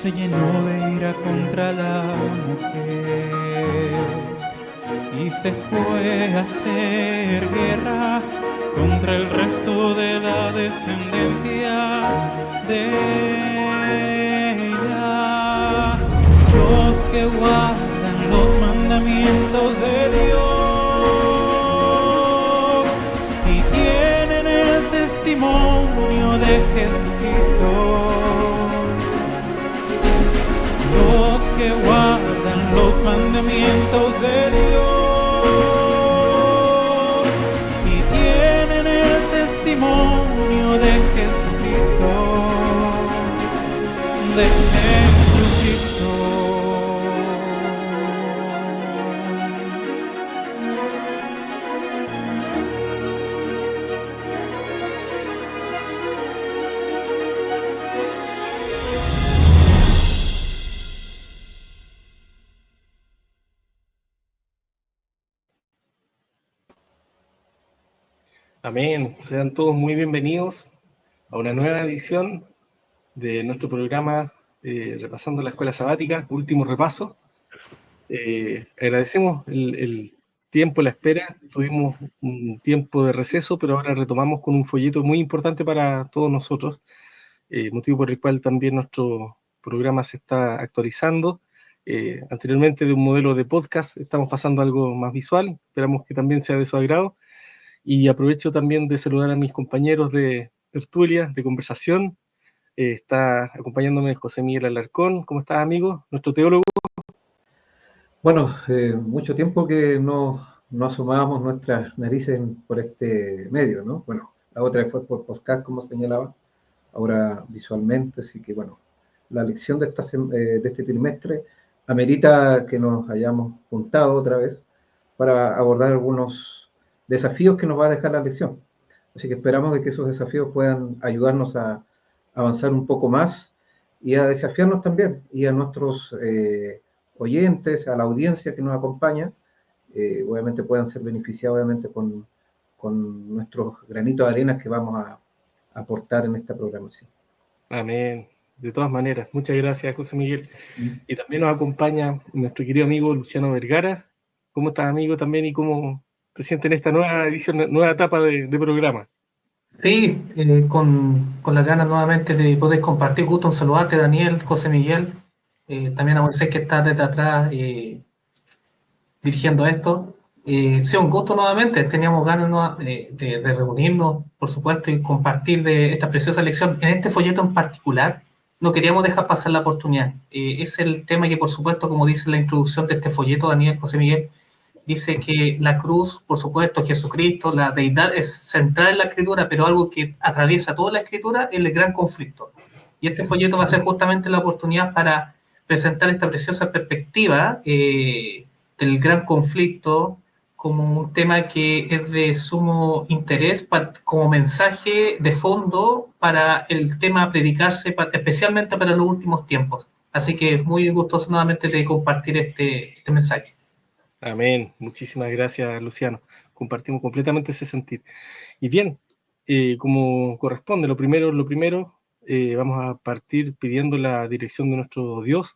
se llenó de ira contra la mujer y se fue a hacer guerra contra el resto de la descendencia de ella. Los que guardan los mandamientos de Dios y tienen el testimonio de Jesucristo. Los que guardan los mandamientos de Dios y tienen el testimonio de Jesucristo, de Jesucristo. Amén. Sean todos muy bienvenidos a una nueva edición de nuestro programa Repasando la Escuela Sabática, último repaso. Agradecemos el tiempo, la espera. Tuvimos un tiempo de receso, pero ahora retomamos con un folleto muy importante para todos nosotros, motivo por el cual también nuestro programa se está actualizando. Anteriormente de un modelo de podcast estamos pasando a algo más visual, esperamos que también sea de su agrado. Y aprovecho también de saludar a mis compañeros de tertulia, de conversación. Está acompañándome José Miguel Alarcón. ¿Cómo estás, amigo? Nuestro teólogo. Bueno, mucho tiempo que no asomábamos nuestras narices por este medio, ¿no? Bueno, la otra vez fue por podcast, como señalaba, ahora visualmente, así que bueno, la lección de este trimestre amerita que nos hayamos juntado otra vez para abordar algunos desafíos que nos va a dejar la lección. Así que esperamos de que esos desafíos puedan ayudarnos a avanzar un poco más y a desafiarnos también, y a nuestros oyentes, a la audiencia que nos acompaña, obviamente puedan ser beneficiados obviamente con nuestros granitos de arena que vamos a aportar en esta programación. Amén. De todas maneras, muchas gracias, José Miguel. Y también nos acompaña nuestro querido amigo Luciano Vergara. ¿Cómo estás, amigo, también? ¿Y cómo te sientes en esta nueva edición, nueva etapa de programa? Sí, con las ganas nuevamente de poder compartir. Gusto en saludarte, Daniel, José Miguel. También a Moisés, que está desde atrás dirigiendo esto. Sí, un gusto nuevamente. Teníamos ganas de reunirnos, por supuesto, y compartir de esta preciosa lección. En este folleto en particular, no queríamos dejar pasar la oportunidad. Es el tema que, por supuesto, como dice la introducción de este folleto, Daniel, José Miguel, dice que la cruz, por supuesto, Jesucristo, la deidad es central en la Escritura, pero algo que atraviesa toda la Escritura es el gran conflicto. Y este folleto va a ser justamente la oportunidad para presentar esta preciosa perspectiva del gran conflicto como un tema que es de sumo interés como mensaje de fondo para el tema a predicarse, especialmente para los últimos tiempos. Así que muy gustoso nuevamente de compartir este mensaje. Amén. Muchísimas gracias, Luciano. Compartimos completamente ese sentir. Y bien, como corresponde, lo primero, vamos a partir pidiendo la dirección de nuestro Dios.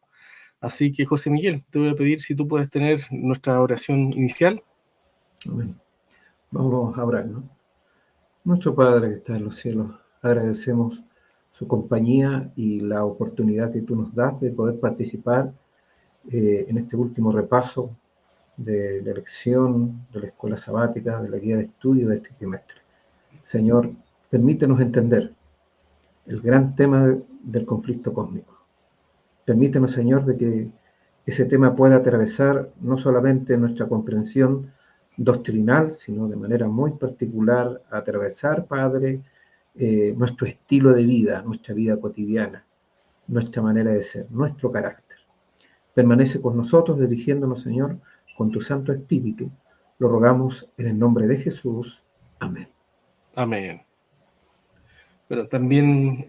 Así que, José Miguel, te voy a pedir si tú puedes tener nuestra oración inicial. Amén. Vamos a orar, ¿no? Nuestro Padre que está en los cielos, agradecemos su compañía y la oportunidad que tú nos das de poder participar en este último repaso de la lección de la escuela sabática, de la guía de estudio de este trimestre. Señor, permítenos entender el gran tema del conflicto cósmico. Permítenos, Señor, de que ese tema pueda atravesar no solamente nuestra comprensión doctrinal, sino de manera muy particular atravesar, Padre, nuestro estilo de vida, nuestra vida cotidiana, nuestra manera de ser, nuestro carácter. Permanece con nosotros dirigiéndonos, Señor, con tu Santo Espíritu. Lo rogamos en el nombre de Jesús. Amén. Amén. Pero también,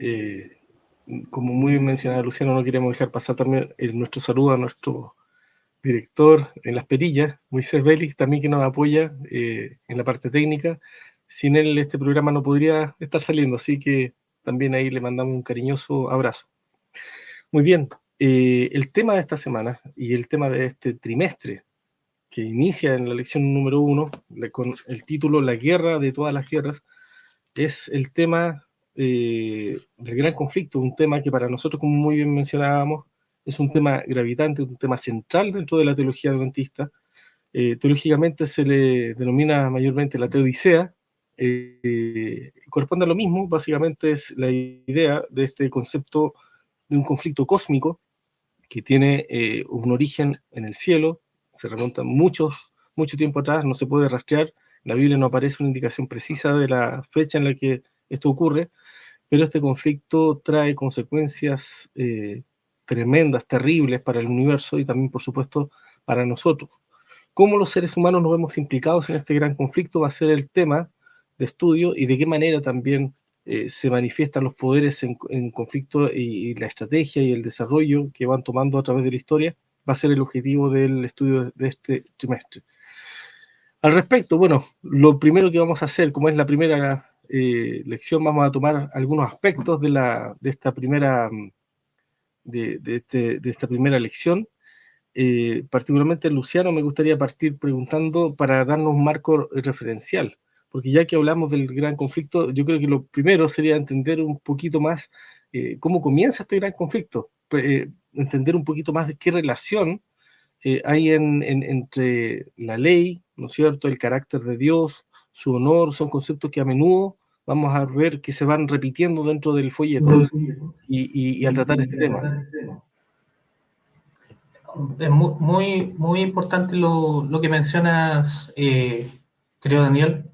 como muy bien mencionaba Luciano, no queremos dejar pasar también nuestro saludo a nuestro director en las perillas, Moisés Vélez, también que nos apoya en la parte técnica. Sin él este programa no podría estar saliendo, así que también ahí le mandamos un cariñoso abrazo. Muy bien, El tema de esta semana y el tema de este trimestre, que inicia en la lección número 1, con el título La guerra de todas las guerras, es el tema del gran conflicto, un tema que para nosotros, como muy bien mencionábamos, es un tema gravitante, un tema central dentro de la teología adventista. Teológicamente se le denomina mayormente la teodicea. Corresponde a lo mismo, básicamente es la idea de este concepto de un conflicto cósmico que tiene un origen en el cielo, se remonta mucho tiempo atrás, no se puede rastrear, en la Biblia no aparece una indicación precisa de la fecha en la que esto ocurre, pero este conflicto trae consecuencias tremendas, terribles para el universo y también, por supuesto, para nosotros. ¿Cómo los seres humanos nos vemos implicados en este gran conflicto? Va a ser el tema de estudio y de qué manera también se manifiestan los poderes en conflicto y la estrategia y el desarrollo que van tomando a través de la historia va a ser el objetivo del estudio de este trimestre. Al respecto, bueno, lo primero que vamos a hacer, como es la primera lección, vamos a tomar algunos aspectos de esta primera lección. Particularmente Luciano, me gustaría partir preguntando para darnos un marco referencial, porque ya que hablamos del gran conflicto, yo creo que lo primero sería entender un poquito más cómo comienza este gran conflicto, entender un poquito más de qué relación hay entre la ley, ¿no es cierto?, el carácter de Dios, su honor, son conceptos que a menudo vamos a ver que se van repitiendo dentro del folleto y al tratar este tema. Es muy importante lo que mencionas, creo, Daniel.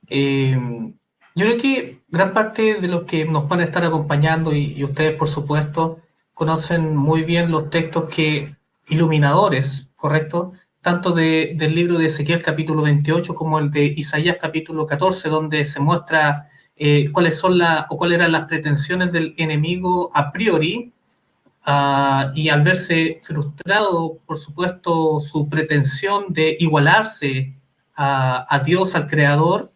Yo creo que gran parte de los que nos van a estar acompañando, y ustedes, por supuesto, conocen muy bien los textos iluminadores, ¿correcto? Tanto del libro de Ezequiel capítulo 28 como el de Isaías capítulo 14, donde se muestra cuáles eran las pretensiones del enemigo a priori. Y al verse frustrado, por supuesto, su pretensión de igualarse a Dios, al Creador,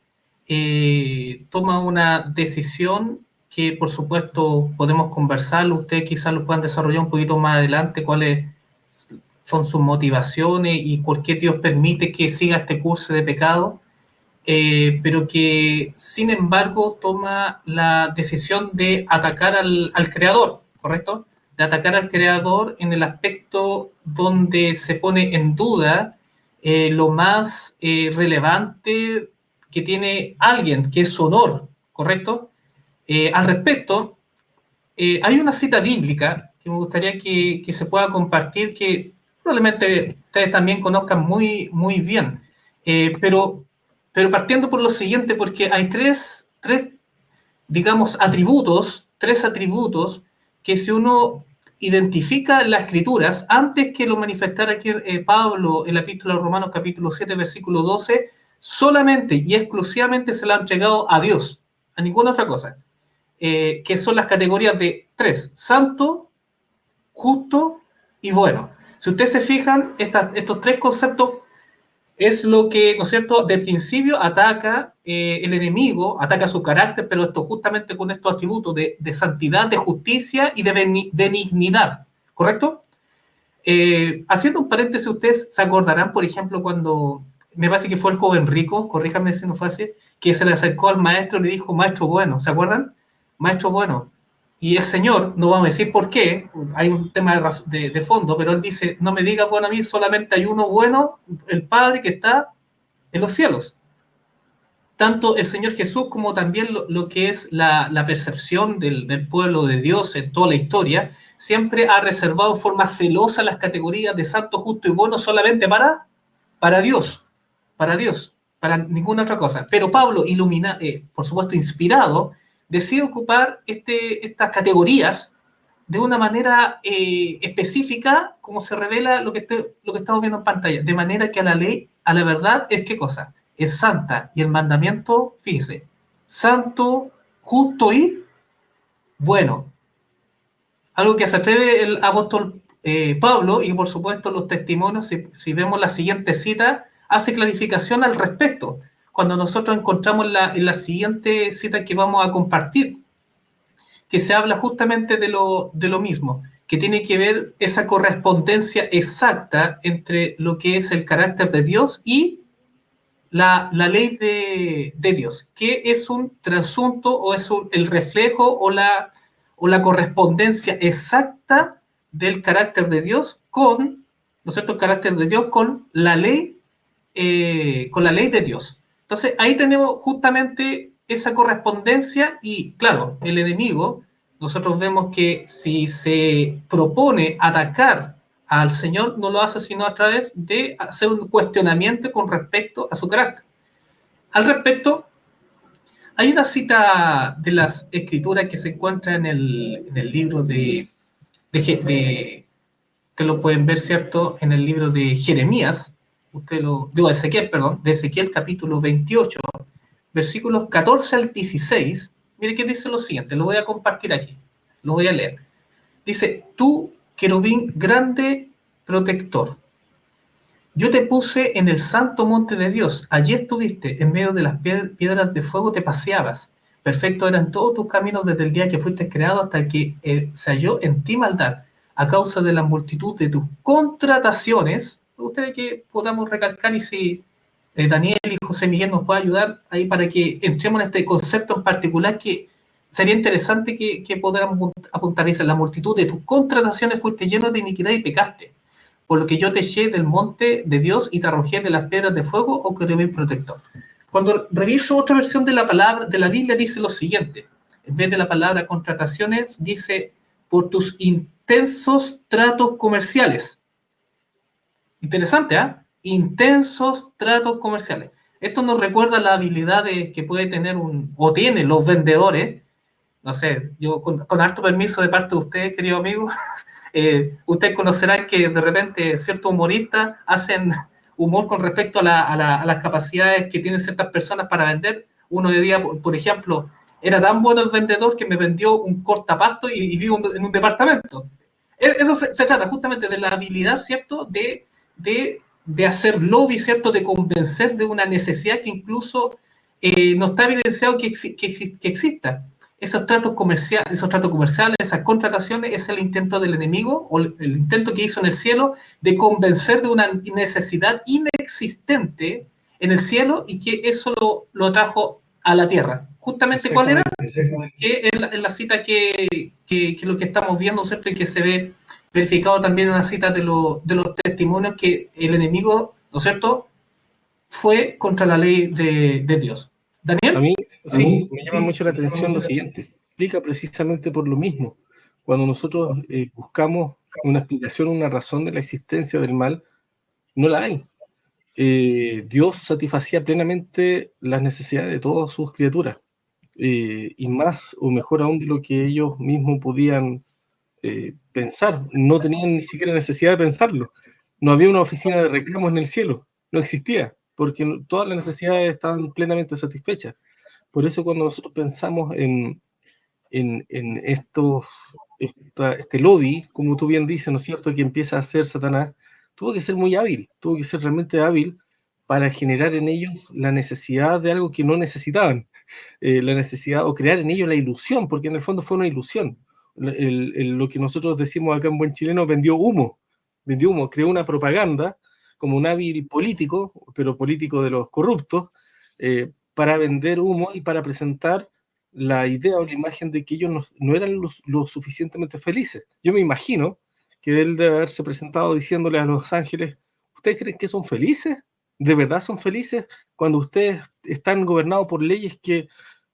toma una decisión que, por supuesto, podemos conversarlo. Ustedes quizás lo puedan desarrollar un poquito más adelante, cuáles son sus motivaciones y por qué Dios permite que siga este curso de pecado, pero que, sin embargo, toma la decisión de atacar al Creador, ¿correcto? De atacar al Creador en el aspecto donde se pone en duda lo más relevante que tiene alguien, que es su honor, ¿correcto? Al respecto, hay una cita bíblica que me gustaría que se pueda compartir, que probablemente ustedes también conozcan muy bien, pero partiendo por lo siguiente, porque hay digamos, tres atributos que si uno identifica las escrituras, antes que lo manifestara aquí Pablo en la epístola a los Romanos capítulo 7, versículo 12, solamente y exclusivamente se la ha entregado a Dios, a ninguna otra cosa, que son las categorías de tres: santo, justo y bueno. Si ustedes se fijan, estos tres conceptos es lo que, ¿no es cierto?, de principio ataca el enemigo, ataca su carácter, pero esto justamente con estos atributos de santidad, de justicia y de benignidad, ¿correcto? Haciendo un paréntesis, ustedes se acordarán, por ejemplo, cuando, me parece que fue el joven rico, corríjame si no fue así, que se le acercó al maestro y le dijo, maestro bueno, ¿se acuerdan? Maestro bueno. Y el Señor, no vamos a decir por qué, hay un tema de fondo, pero Él dice, no me digas bueno a mí, solamente hay uno bueno, el Padre que está en los cielos. Tanto el Señor Jesús como también lo que es la percepción del pueblo de Dios en toda la historia, siempre ha reservado de forma celosa las categorías de santo, justo y bueno solamente para Dios, para ninguna otra cosa. Pero Pablo, por supuesto inspirado, decide ocupar estas categorías de una manera específica, como se revela lo que estamos viendo en pantalla, de manera que a la ley, a la verdad, es ¿qué cosa? Es santa, y el mandamiento, fíjese, santo, justo y bueno. Algo que se atreve el apóstol Pablo, y por supuesto los testimonios, si vemos la siguiente cita, hace clarificación al respecto. Cuando nosotros encontramos en la siguiente cita que vamos a compartir, que se habla justamente de lo mismo, que tiene que ver esa correspondencia exacta entre lo que es el carácter de Dios y la ley de Dios, que es un trasunto o es el reflejo o la correspondencia exacta del carácter de Dios con, ¿no es cierto?, el carácter de Dios con la ley de Dios. Entonces, ahí tenemos justamente esa correspondencia y, claro, el enemigo, nosotros vemos que si se propone atacar al Señor, no lo hace sino a través de hacer un cuestionamiento con respecto a su carácter. Al respecto, hay una cita de las Escrituras que se encuentra en el libro que lo pueden ver, ¿cierto?, en el libro de Jeremías, Ezequiel, perdón, de Ezequiel capítulo 28, versículos 14 al 16. Mire que dice lo siguiente, lo voy a compartir aquí, lo voy a leer. Dice, tú, querubín grande protector, yo te puse en el santo monte de Dios, allí estuviste, en medio de las piedras de fuego te paseabas. Perfecto eran todos tus caminos desde el día que fuiste creado hasta que se halló en ti maldad. A causa de la multitud de tus contrataciones, me gustaría que podamos recalcar y si Daniel y José Miguel nos pueden ayudar ahí para que entremos en este concepto en particular que sería interesante que podamos apuntar. Dice, la multitud de tus contrataciones fuiste lleno de iniquidad y pecaste. Por lo que yo te eché del monte de Dios y te arrojé de las piedras de fuego, oh querubín protector. Cuando reviso otra versión de la palabra de la Biblia, dice lo siguiente. En vez de la palabra contrataciones, dice por tus intensos tratos comerciales. Interesante, ¿ah? Intensos tratos comerciales. Esto nos recuerda las habilidades que puede tener o tienen los vendedores. No sé, yo con harto permiso de parte de ustedes, querido amigo, ustedes conocerán que de repente ciertos humoristas hacen humor con respecto a las capacidades que tienen ciertas personas para vender. Uno de día, por ejemplo, era tan bueno el vendedor que me vendió un cortapasto y vivo en un departamento. Eso se trata justamente de la habilidad, ¿cierto?, de hacer lobby, ¿cierto?, de convencer de una necesidad que incluso no está evidenciado que exista. Esos tratos comerciales, esas contrataciones, es el intento del enemigo o el intento que hizo en el cielo de convencer de una necesidad inexistente en el cielo y que eso lo trajo a la tierra. Justamente, ¿cuál era? Que es la cita que lo que estamos viendo, ¿cierto? Y que se ve verificado también en la cita de los testimonios que el enemigo, ¿no es cierto?, fue contra la ley de Dios. ¿Daniel? A mí, sí, me llama mucho la atención lo siguiente. Explica precisamente por lo mismo. Cuando nosotros buscamos una explicación, una razón de la existencia del mal, no la hay. Dios satisfacía plenamente las necesidades de todas sus criaturas, y más o mejor aún de lo que ellos mismos podían pensar. No tenían ni siquiera necesidad de pensarlo. No había una oficina de reclamos en el cielo, no existía, porque todas las necesidades estaban plenamente satisfechas. Por eso cuando nosotros pensamos en este lobby, como tú bien dices, ¿no es cierto?, que empieza a hacer Satanás, tuvo que ser muy hábil, tuvo que ser realmente hábil para generar en ellos la necesidad de algo que no necesitaban, la necesidad, o crear en ellos la ilusión, porque en el fondo fue una ilusión. Lo que nosotros decimos acá en buen chileno, vendió humo, creó una propaganda como un hábil político, pero político de los corruptos, para vender humo y para presentar la idea o la imagen de que ellos no eran lo suficientemente felices. Yo me imagino que él debe haberse presentado diciéndole a los ángeles, ¿ustedes creen que son felices? ¿De verdad son felices cuando ustedes están gobernados por leyes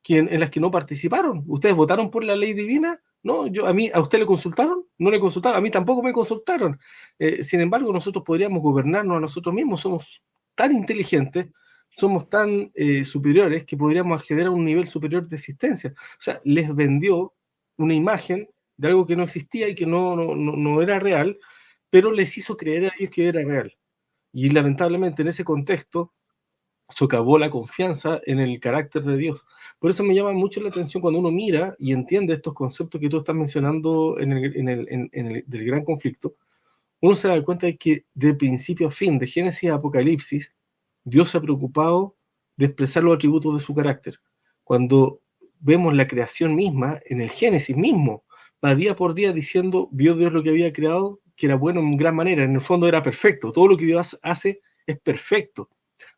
en las que no participaron? ¿Ustedes votaron por la ley divina? No, ¿a usted le consultaron? No le consultaron, a mí tampoco me consultaron. Sin embargo, nosotros podríamos gobernarnos a nosotros mismos, somos tan inteligentes, somos tan superiores que podríamos acceder a un nivel superior de existencia. O sea, les vendió una imagen de algo que no existía y que no era real, pero les hizo creer a ellos que era real. Y lamentablemente en ese contexto socavó la confianza en el carácter de Dios. Por eso me llama mucho la atención cuando uno mira y entiende estos conceptos que tú estás mencionando del gran conflicto. Uno se da cuenta de que de principio a fin, de Génesis a Apocalipsis, Dios se ha preocupado de expresar los atributos de su carácter. Cuando vemos la creación misma, en el Génesis mismo, va día por día diciendo, vio Dios lo que había creado, que era bueno en gran manera, en el fondo era perfecto, todo lo que Dios hace es perfecto.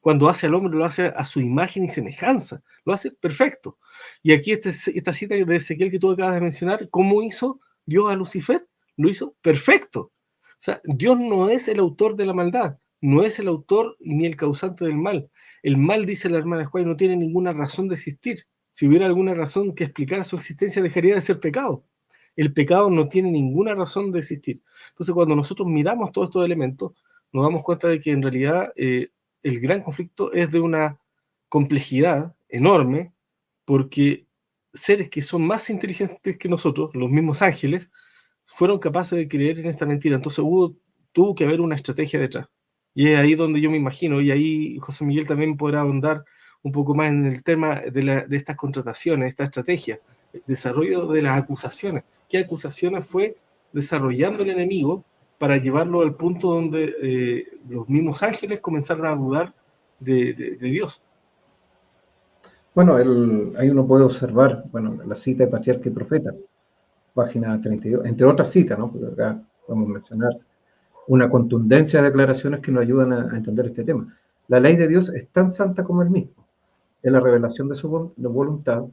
Cuando hace al hombre lo hace a su imagen y semejanza, lo hace perfecto. Y aquí esta cita de Ezequiel que tú acabas de mencionar, ¿cómo hizo Dios a Lucifer? Lo hizo perfecto. O sea, Dios no es el autor de la maldad, no es el autor ni el causante del mal. El mal, dice la hermana Juárez, no tiene ninguna razón de existir. Si hubiera alguna razón que explicara su existencia, dejaría de ser pecado. El pecado no tiene ninguna razón de existir. Entonces, cuando nosotros miramos todos estos elementos, nos damos cuenta de que en realidad el gran conflicto es de una complejidad enorme, porque seres que son más inteligentes que nosotros, los mismos ángeles, fueron capaces de creer en esta mentira. Entonces tuvo que haber una estrategia detrás. Y es ahí donde yo me imagino, y ahí José Miguel también podrá ahondar un poco más en el tema de estas contrataciones, esta estrategia, el desarrollo de las acusaciones. ¿Qué acusaciones fue desarrollando el enemigo para llevarlo al punto donde los mismos ángeles comenzaron a dudar de Dios? Bueno, ahí uno puede observar, bueno, la cita de Patriarca y Profeta, página 32, entre otras citas, ¿no? Porque acá podemos mencionar una contundencia de declaraciones que nos ayudan a entender este tema. La ley de Dios es tan santa como Él mismo. Es la revelación de su voluntad,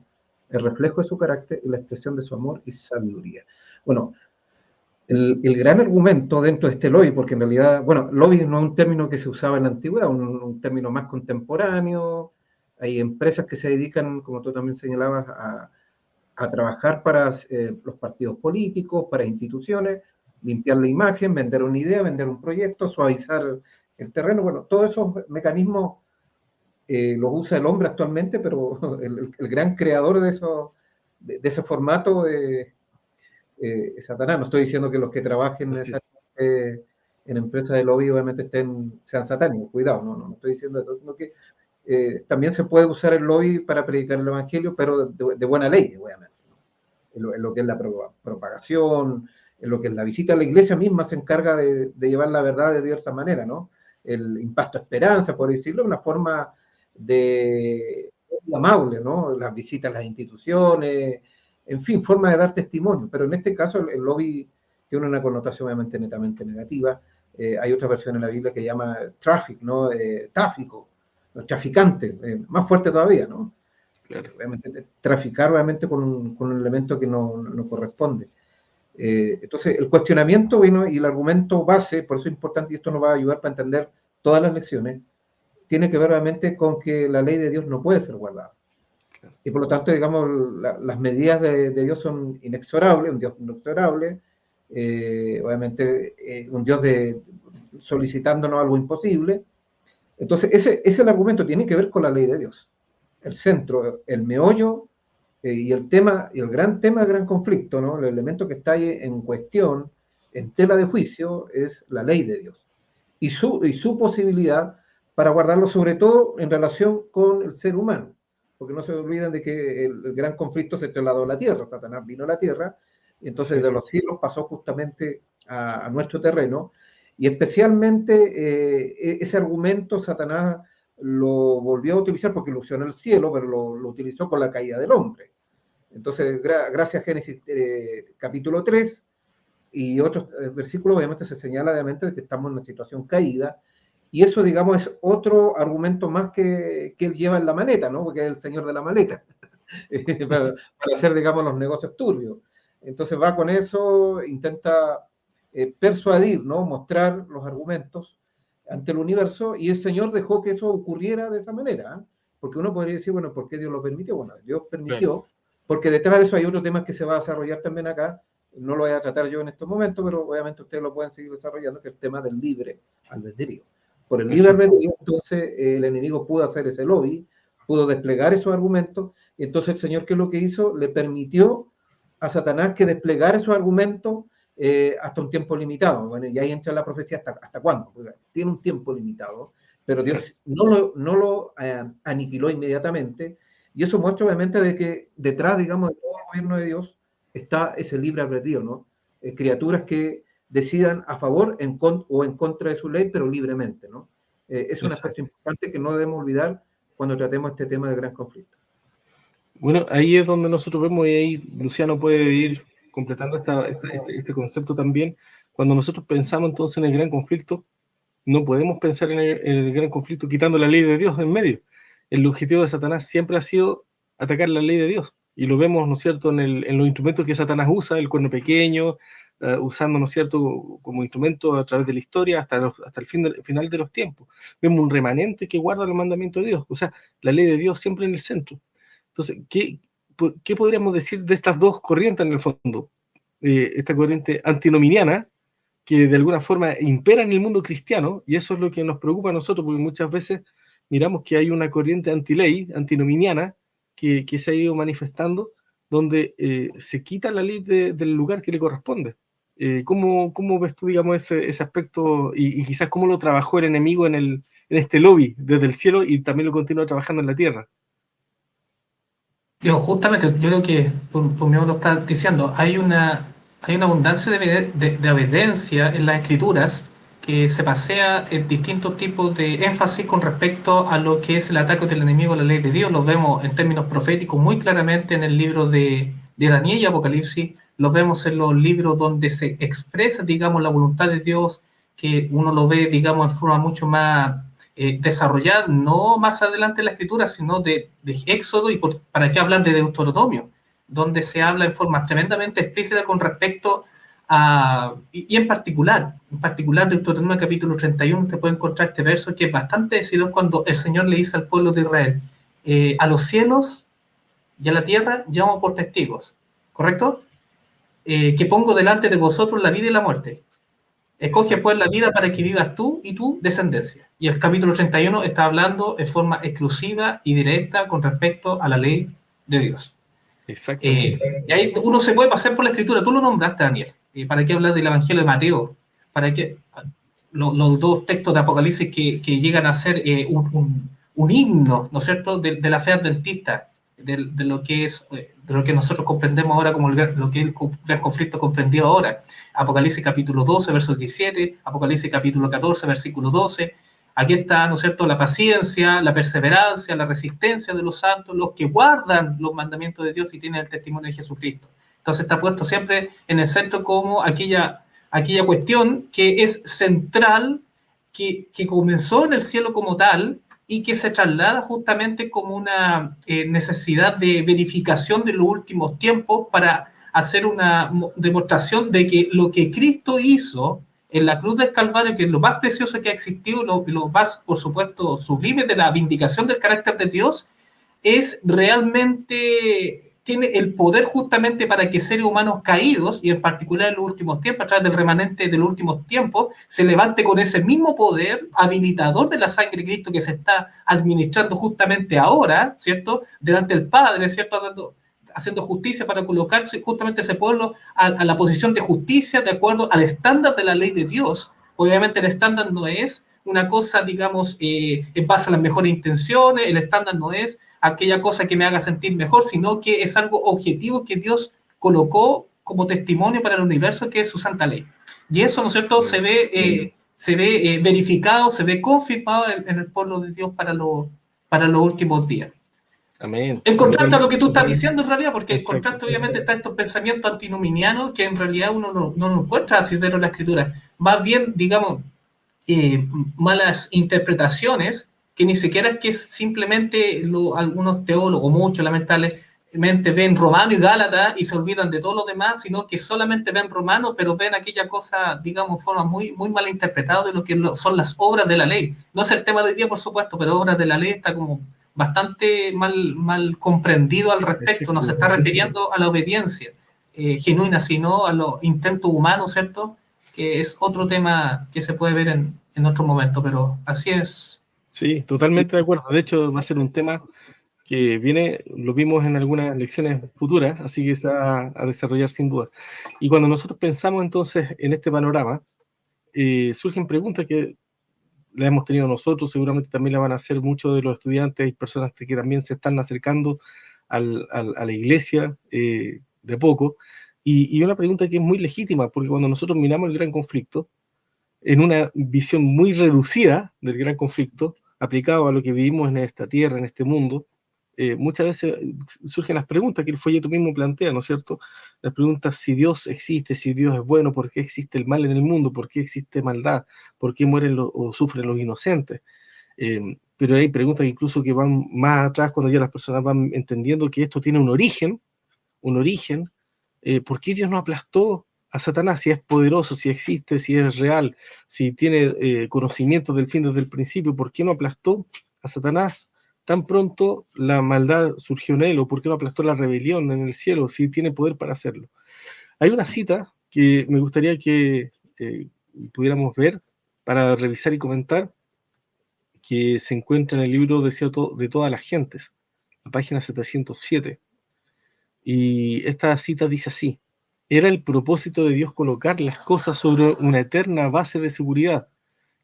el reflejo de su carácter y la expresión de su amor y sabiduría. Bueno, el gran argumento dentro de este lobby, porque en realidad, bueno, lobby no es un término que se usaba en la antigüedad, un término más contemporáneo. Hay empresas que se dedican, como tú también señalabas, a trabajar para los partidos políticos, para instituciones, limpiar la imagen, vender una idea, vender un proyecto, suavizar el terreno. Bueno, todos esos mecanismos los usa el hombre actualmente, pero el gran creador de ese formato es Satanás. No estoy diciendo que los que trabajen en empresas de lobby obviamente sean satánicos, cuidado, no estoy diciendo eso, sino que también se puede usar el lobby para predicar el evangelio, pero de buena ley, obviamente. En lo que es la propagación, en lo que es la visita a la iglesia misma se encarga de llevar la verdad de diversas maneras, ¿no? El Impasto Esperanza, por decirlo, una forma de amable, ¿no? Las visitas a las instituciones, en fin, forma de dar testimonio, pero en este caso el lobby tiene una connotación obviamente netamente negativa. Hay otra versión en la Biblia que llama traffic, ¿no? Tráfico, traficante, más fuerte todavía, ¿no? Claro. Obviamente, traficar obviamente con un elemento que no corresponde. Entonces, el cuestionamiento, bueno, y el argumento base, por eso es importante, y esto nos va a ayudar para entender todas las lecciones, tiene que ver obviamente con que la ley de Dios no puede ser guardada. Claro. Y por lo tanto, digamos, las medidas de Dios son inexorables, un Dios inexorable, obviamente un Dios solicitándonos algo imposible. Entonces, ese es el argumento, tiene que ver con la ley de Dios. El centro, el meollo y el tema, y el gran tema, el gran conflicto, ¿no? El elemento que está ahí en cuestión, en tela de juicio, es la ley de Dios. Y su posibilidad para guardarlo, sobre todo en relación con el ser humano. Porque no se olviden de que el gran conflicto se trasladó a la tierra. Satanás vino a la tierra, y entonces de los cielos pasó justamente a nuestro terreno. Y especialmente ese argumento Satanás lo volvió a utilizar porque lo usó en el cielo, pero lo utilizó con la caída del hombre. Entonces, gracias a Génesis capítulo 3 y otros versículos, obviamente se señala obviamente que estamos en una situación caída, y eso, digamos, es otro argumento más que él lleva en la maleta, ¿no? Porque es el señor de la maleta, para hacer, digamos, los negocios turbios. Entonces va con eso, intenta persuadir, ¿no? Mostrar los argumentos ante el universo, y el Señor dejó que eso ocurriera de esa manera, ¿eh? Porque uno podría decir, bueno, ¿por qué Dios lo permitió? Bueno, Dios permitió, porque detrás de eso hay otros temas que se va a desarrollar también acá, no lo voy a tratar yo en estos momentos, pero obviamente ustedes lo pueden seguir desarrollando, que es el tema del libre albedrío. Por el libre albedrío, entonces, el enemigo pudo hacer ese lobby, pudo desplegar esos argumentos, y entonces el Señor, ¿qué es lo que hizo? Le permitió a Satanás que desplegara esos argumentos hasta un tiempo limitado. Bueno, y ahí entra la profecía, ¿hasta cuándo? Porque tiene un tiempo limitado, pero Dios no lo aniquiló inmediatamente, y eso muestra obviamente de que detrás, digamos, de todo el gobierno de Dios está ese libre albedrío, ¿no? Criaturas que decidan a favor o en contra de su ley, pero libremente, ¿no? Es un aspecto importante que no debemos olvidar cuando tratemos este tema de gran conflicto. Bueno, ahí es donde nosotros vemos, y ahí Luciano puede ir completando este concepto también, cuando nosotros pensamos entonces en el gran conflicto, no podemos pensar en el gran conflicto quitando la ley de Dios en medio. El objetivo de Satanás siempre ha sido atacar la ley de Dios. Y lo vemos, ¿no es cierto?, en los instrumentos que Satanás usa, el cuerno pequeño, usando, ¿no es cierto?, como instrumento a través de la historia hasta el final de los tiempos. Vemos un remanente que guarda el mandamiento de Dios, o sea, la ley de Dios siempre en el centro. Entonces, ¿qué podríamos decir de estas dos corrientes en el fondo? Esta corriente antinominiana, que de alguna forma impera en el mundo cristiano, y eso es lo que nos preocupa a nosotros, porque muchas veces miramos que hay una corriente antiley, antinominiana, que se ha ido manifestando, donde se quita la ley del lugar que le corresponde. ¿Cómo ves tú, digamos, ese aspecto, y quizás cómo lo trabajó el enemigo en este lobby desde el cielo y también lo continúa trabajando en la tierra? Justamente, yo creo que tú mismo lo estás diciendo, hay una abundancia de evidencia en las escrituras que se pasea en distintos tipos de énfasis con respecto a lo que es el ataque del enemigo a la ley de Dios. Los vemos en términos proféticos muy claramente en el libro de Daniel y Apocalipsis, los vemos en los libros donde se expresa, digamos, la voluntad de Dios, que uno lo ve, digamos, en forma mucho más desarrollar, no más adelante en la escritura, sino de Éxodo, y para qué hablar de Deuteronomio, donde se habla en forma tremendamente explícita con respecto a, y en particular Deuteronomio capítulo 31, te puede encontrar este verso que es bastante decidido cuando el Señor le dice al pueblo de Israel, a los cielos y a la tierra llamo por testigos, ¿correcto? Que pongo delante de vosotros la vida y la muerte. Escoge pues la vida para que vivas tú y tu descendencia. Y el capítulo 31 está hablando en forma exclusiva y directa con respecto a la ley de Dios. Exactamente. Y ahí uno se puede pasar por la escritura. Tú lo nombraste, Daniel. ¿Para qué hablar del Evangelio de Mateo? ¿Para qué? Los dos textos de Apocalipsis que llegan a ser un himno, ¿no es cierto?, de la fe adventista, de lo que es, de lo que nosotros comprendemos ahora como lo que es el gran conflicto comprendido ahora. Apocalipsis capítulo 12, verso 17, Apocalipsis capítulo 14, versículo 12. Aquí está, ¿no es cierto?, la paciencia, la perseverancia, la resistencia de los santos, los que guardan los mandamientos de Dios y tienen el testimonio de Jesucristo. Entonces está puesto siempre en el centro como aquella cuestión que es central, que comenzó en el cielo como tal, y que se traslada justamente como una necesidad de verificación de los últimos tiempos para hacer una demostración de que lo que Cristo hizo en la cruz del Calvario, que es lo más precioso que ha existido, lo más, por supuesto, sublime de la vindicación del carácter de Dios, es realmente, tiene el poder justamente para que seres humanos caídos, y en particular en los últimos tiempos, a través del remanente de los últimos tiempos, se levante con ese mismo poder habilitador de la sangre de Cristo que se está administrando justamente ahora, ¿cierto?, delante del Padre, ¿cierto?, haciendo justicia para colocarse justamente ese pueblo a la posición de justicia de acuerdo al estándar de la ley de Dios. Obviamente el estándar no es una cosa, digamos, en base a las mejores intenciones, el estándar no es aquella cosa que me haga sentir mejor, sino que es algo objetivo que Dios colocó como testimonio para el universo, que es su santa ley. Y eso, ¿no es cierto?, se ve verificado, se ve confirmado en el pueblo de Dios para los últimos días. Amén. En contraste a lo que tú estás diciendo en realidad, porque Exacto. en contraste obviamente está estos pensamientos antinominianos que en realidad uno no lo encuentra así dentro de la escritura. Más bien, digamos, malas interpretaciones que ni siquiera es que simplemente algunos teólogos, muchos lamentablemente, ven Romano y Gálatas y se olvidan de todo lo demás, sino que solamente ven Romano, pero ven aquella cosa, digamos, en forma muy, muy mal interpretada de lo que son las obras de la ley. No es el tema de hoy día, por supuesto, pero obras de la ley está como bastante mal comprendido al respecto. No se está refiriendo a la obediencia genuina, sino a los intentos humanos, ¿cierto?, que es otro tema que se puede ver en otro momento, pero así es. Sí, totalmente de acuerdo. De hecho, va a ser un tema que viene, lo vimos en algunas lecciones futuras, así que se va a desarrollar sin duda. Y cuando nosotros pensamos entonces en este panorama, surgen preguntas que la hemos tenido nosotros, seguramente también la van a hacer muchos de los estudiantes, hay personas que también se están acercando a la iglesia de poco, y una pregunta que es muy legítima, porque cuando nosotros miramos el gran conflicto, en una visión muy reducida del gran conflicto, aplicado a lo que vivimos en esta tierra, en este mundo, muchas veces surgen las preguntas que el folleto mismo plantea, ¿no es cierto? Las preguntas si Dios existe, si Dios es bueno, por qué existe el mal en el mundo, por qué existe maldad, por qué mueren o sufren los inocentes. Pero hay preguntas incluso que van más atrás cuando ya las personas van entendiendo que esto tiene un origen, ¿por qué Dios no aplastó a Satanás? Si es poderoso, si existe, si es real, si tiene conocimiento del fin desde el principio, ¿por qué no aplastó a Satanás tan pronto la maldad surgió en él? ¿O por qué no aplastó la rebelión en el cielo si tiene poder para hacerlo? Hay una cita que me gustaría que pudiéramos ver para revisar y comentar, que se encuentra en el libro de todas las gentes, la página 707. Y esta cita dice así: era el propósito de Dios colocar las cosas sobre una eterna base de seguridad,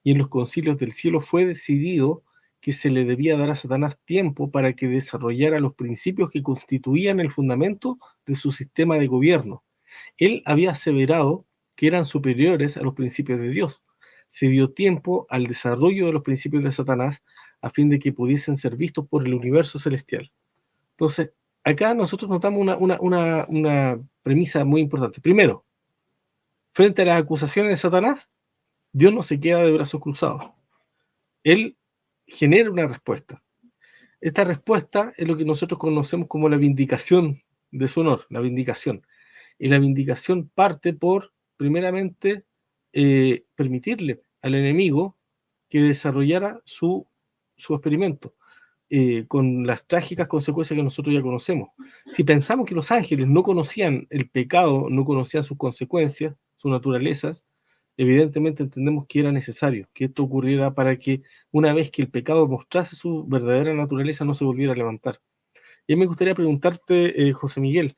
y en los concilios del cielo fue decidido que se le debía dar a Satanás tiempo para que desarrollara los principios que constituían el fundamento de su sistema de gobierno. Él había aseverado que eran superiores a los principios de Dios. Se dio tiempo al desarrollo de los principios de Satanás a fin de que pudiesen ser vistos por el universo celestial. Entonces, acá nosotros notamos una premisa muy importante. Primero, frente a las acusaciones de Satanás, Dios no se queda de brazos cruzados. Él genera una respuesta. Esta respuesta es lo que nosotros conocemos como la vindicación de su honor, la vindicación. Y la vindicación parte por, primeramente, permitirle al enemigo que desarrollara su experimento, con las trágicas consecuencias que nosotros ya conocemos. Si pensamos que los ángeles no conocían el pecado, no conocían sus consecuencias, su naturaleza, evidentemente entendemos que era necesario que esto ocurriera para que, una vez que el pecado mostrase su verdadera naturaleza, no se volviera a levantar. Y me gustaría preguntarte, José Miguel,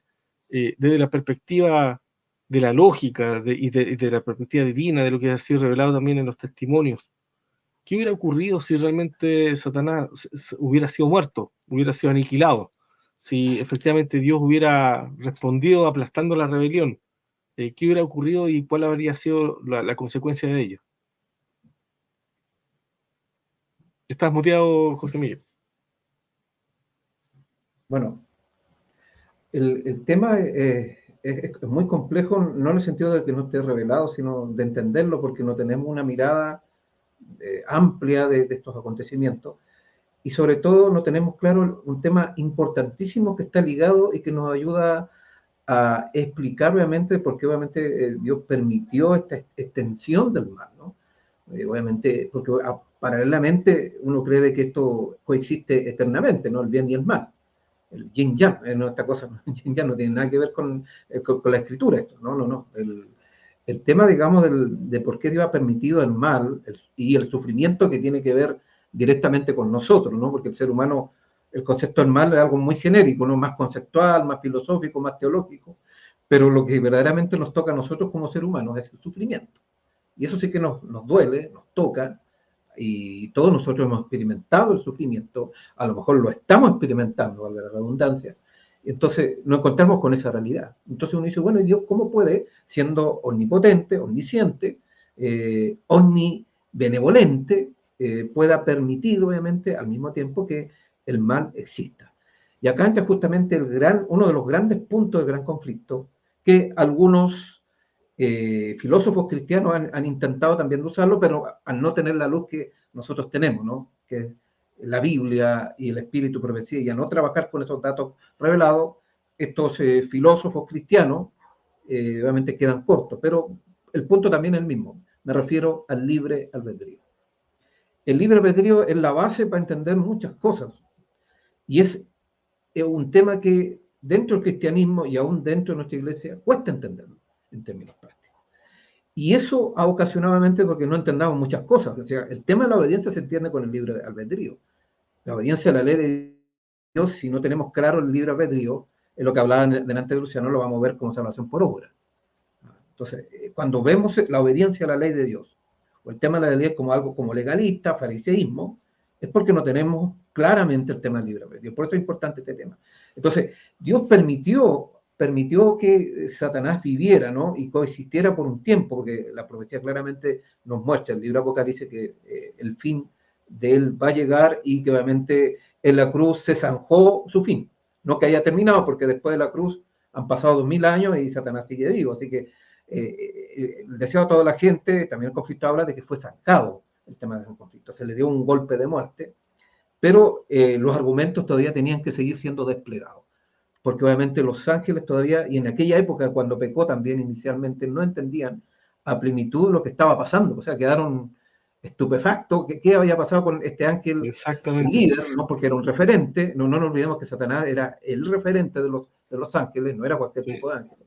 desde la perspectiva de la lógica y de la perspectiva divina, de lo que ha sido revelado también en los testimonios, ¿qué hubiera ocurrido si realmente Satanás hubiera sido muerto, hubiera sido aniquilado? Si efectivamente Dios hubiera respondido aplastando la rebelión, ¿qué hubiera ocurrido y cuál habría sido la consecuencia de ello? ¿Estás muteado, José Miguel? Bueno, el tema es muy complejo, no en el sentido de que no esté revelado, sino de entenderlo, porque no tenemos una mirada amplia de estos acontecimientos. Y sobre todo no tenemos claro un tema importantísimo que está ligado y que nos ayuda a explicar obviamente por qué obviamente Dios permitió esta extensión del mal, ¿no? Obviamente, porque paralelamente uno cree de que esto coexiste eternamente, ¿no? El bien y el mal. El yin yang, no, esta cosa, el yin yang no tiene nada que ver con la escritura, esto, no. El tema, digamos, de por qué Dios ha permitido el mal y el sufrimiento que tiene que ver directamente con nosotros, ¿no? Porque el ser humano, el concepto del mal es algo muy genérico, ¿no? Más conceptual, más filosófico, más teológico, pero lo que verdaderamente nos toca a nosotros como seres humanos es el sufrimiento. Y eso sí que nos duele, nos toca, y todos nosotros hemos experimentado el sufrimiento, a lo mejor lo estamos experimentando, valga la redundancia. Entonces nos encontramos con esa realidad. Entonces uno dice, bueno, ¿y Dios cómo puede, siendo omnipotente, omnisciente, omnibenevolente, pueda permitir, obviamente, al mismo tiempo que el mal exista? Y acá entra justamente uno de los grandes puntos del gran conflicto, que algunos filósofos cristianos han intentado también usarlo, pero al no tener la luz que nosotros tenemos, ¿no? Que es la Biblia y el Espíritu Profecía, y a no trabajar con esos datos revelados, estos filósofos cristianos obviamente quedan cortos, pero el punto también es el mismo. Me refiero al libre albedrío. El libre albedrío es la base para entender muchas cosas, y es un tema que dentro del cristianismo y aún dentro de nuestra iglesia cuesta entenderlo en términos prácticos. Y eso ha ocasionadamente porque no entendamos muchas cosas. O sea, el tema de la obediencia se entiende con el libre albedrío. La obediencia a la ley de Dios, si no tenemos claro el libre albedrío, es lo que hablaba delante de Luciano, lo vamos a ver como salvación por obra. Entonces, cuando vemos la obediencia a la ley de Dios, o el tema de la ley como algo como legalista, fariseísmo, es porque no tenemos claramente el tema del libre albedrío. Por eso es importante este tema. Entonces, Dios permitió que Satanás viviera, ¿no? Y coexistiera por un tiempo, porque la profecía claramente nos muestra, el libro Apocalipsis, que el fin de él va a llegar y que obviamente en la cruz se zanjó su fin. No que haya terminado, porque después de la cruz han pasado 2000 años y Satanás sigue vivo. Así que el deseo de toda la gente, también el conflicto habla de que fue zanjado el tema del conflicto. Se le dio un golpe de muerte, pero los argumentos todavía tenían que seguir siendo desplegados. Porque obviamente los ángeles todavía, y en aquella época cuando pecó también inicialmente, no entendían a plenitud lo que estaba pasando. O sea, quedaron estupefactos. ¿Qué había pasado con este ángel líder? ¿No? Porque era un referente. No nos olvidemos que Satanás era el referente de los ángeles, no era cualquier tipo de ángel.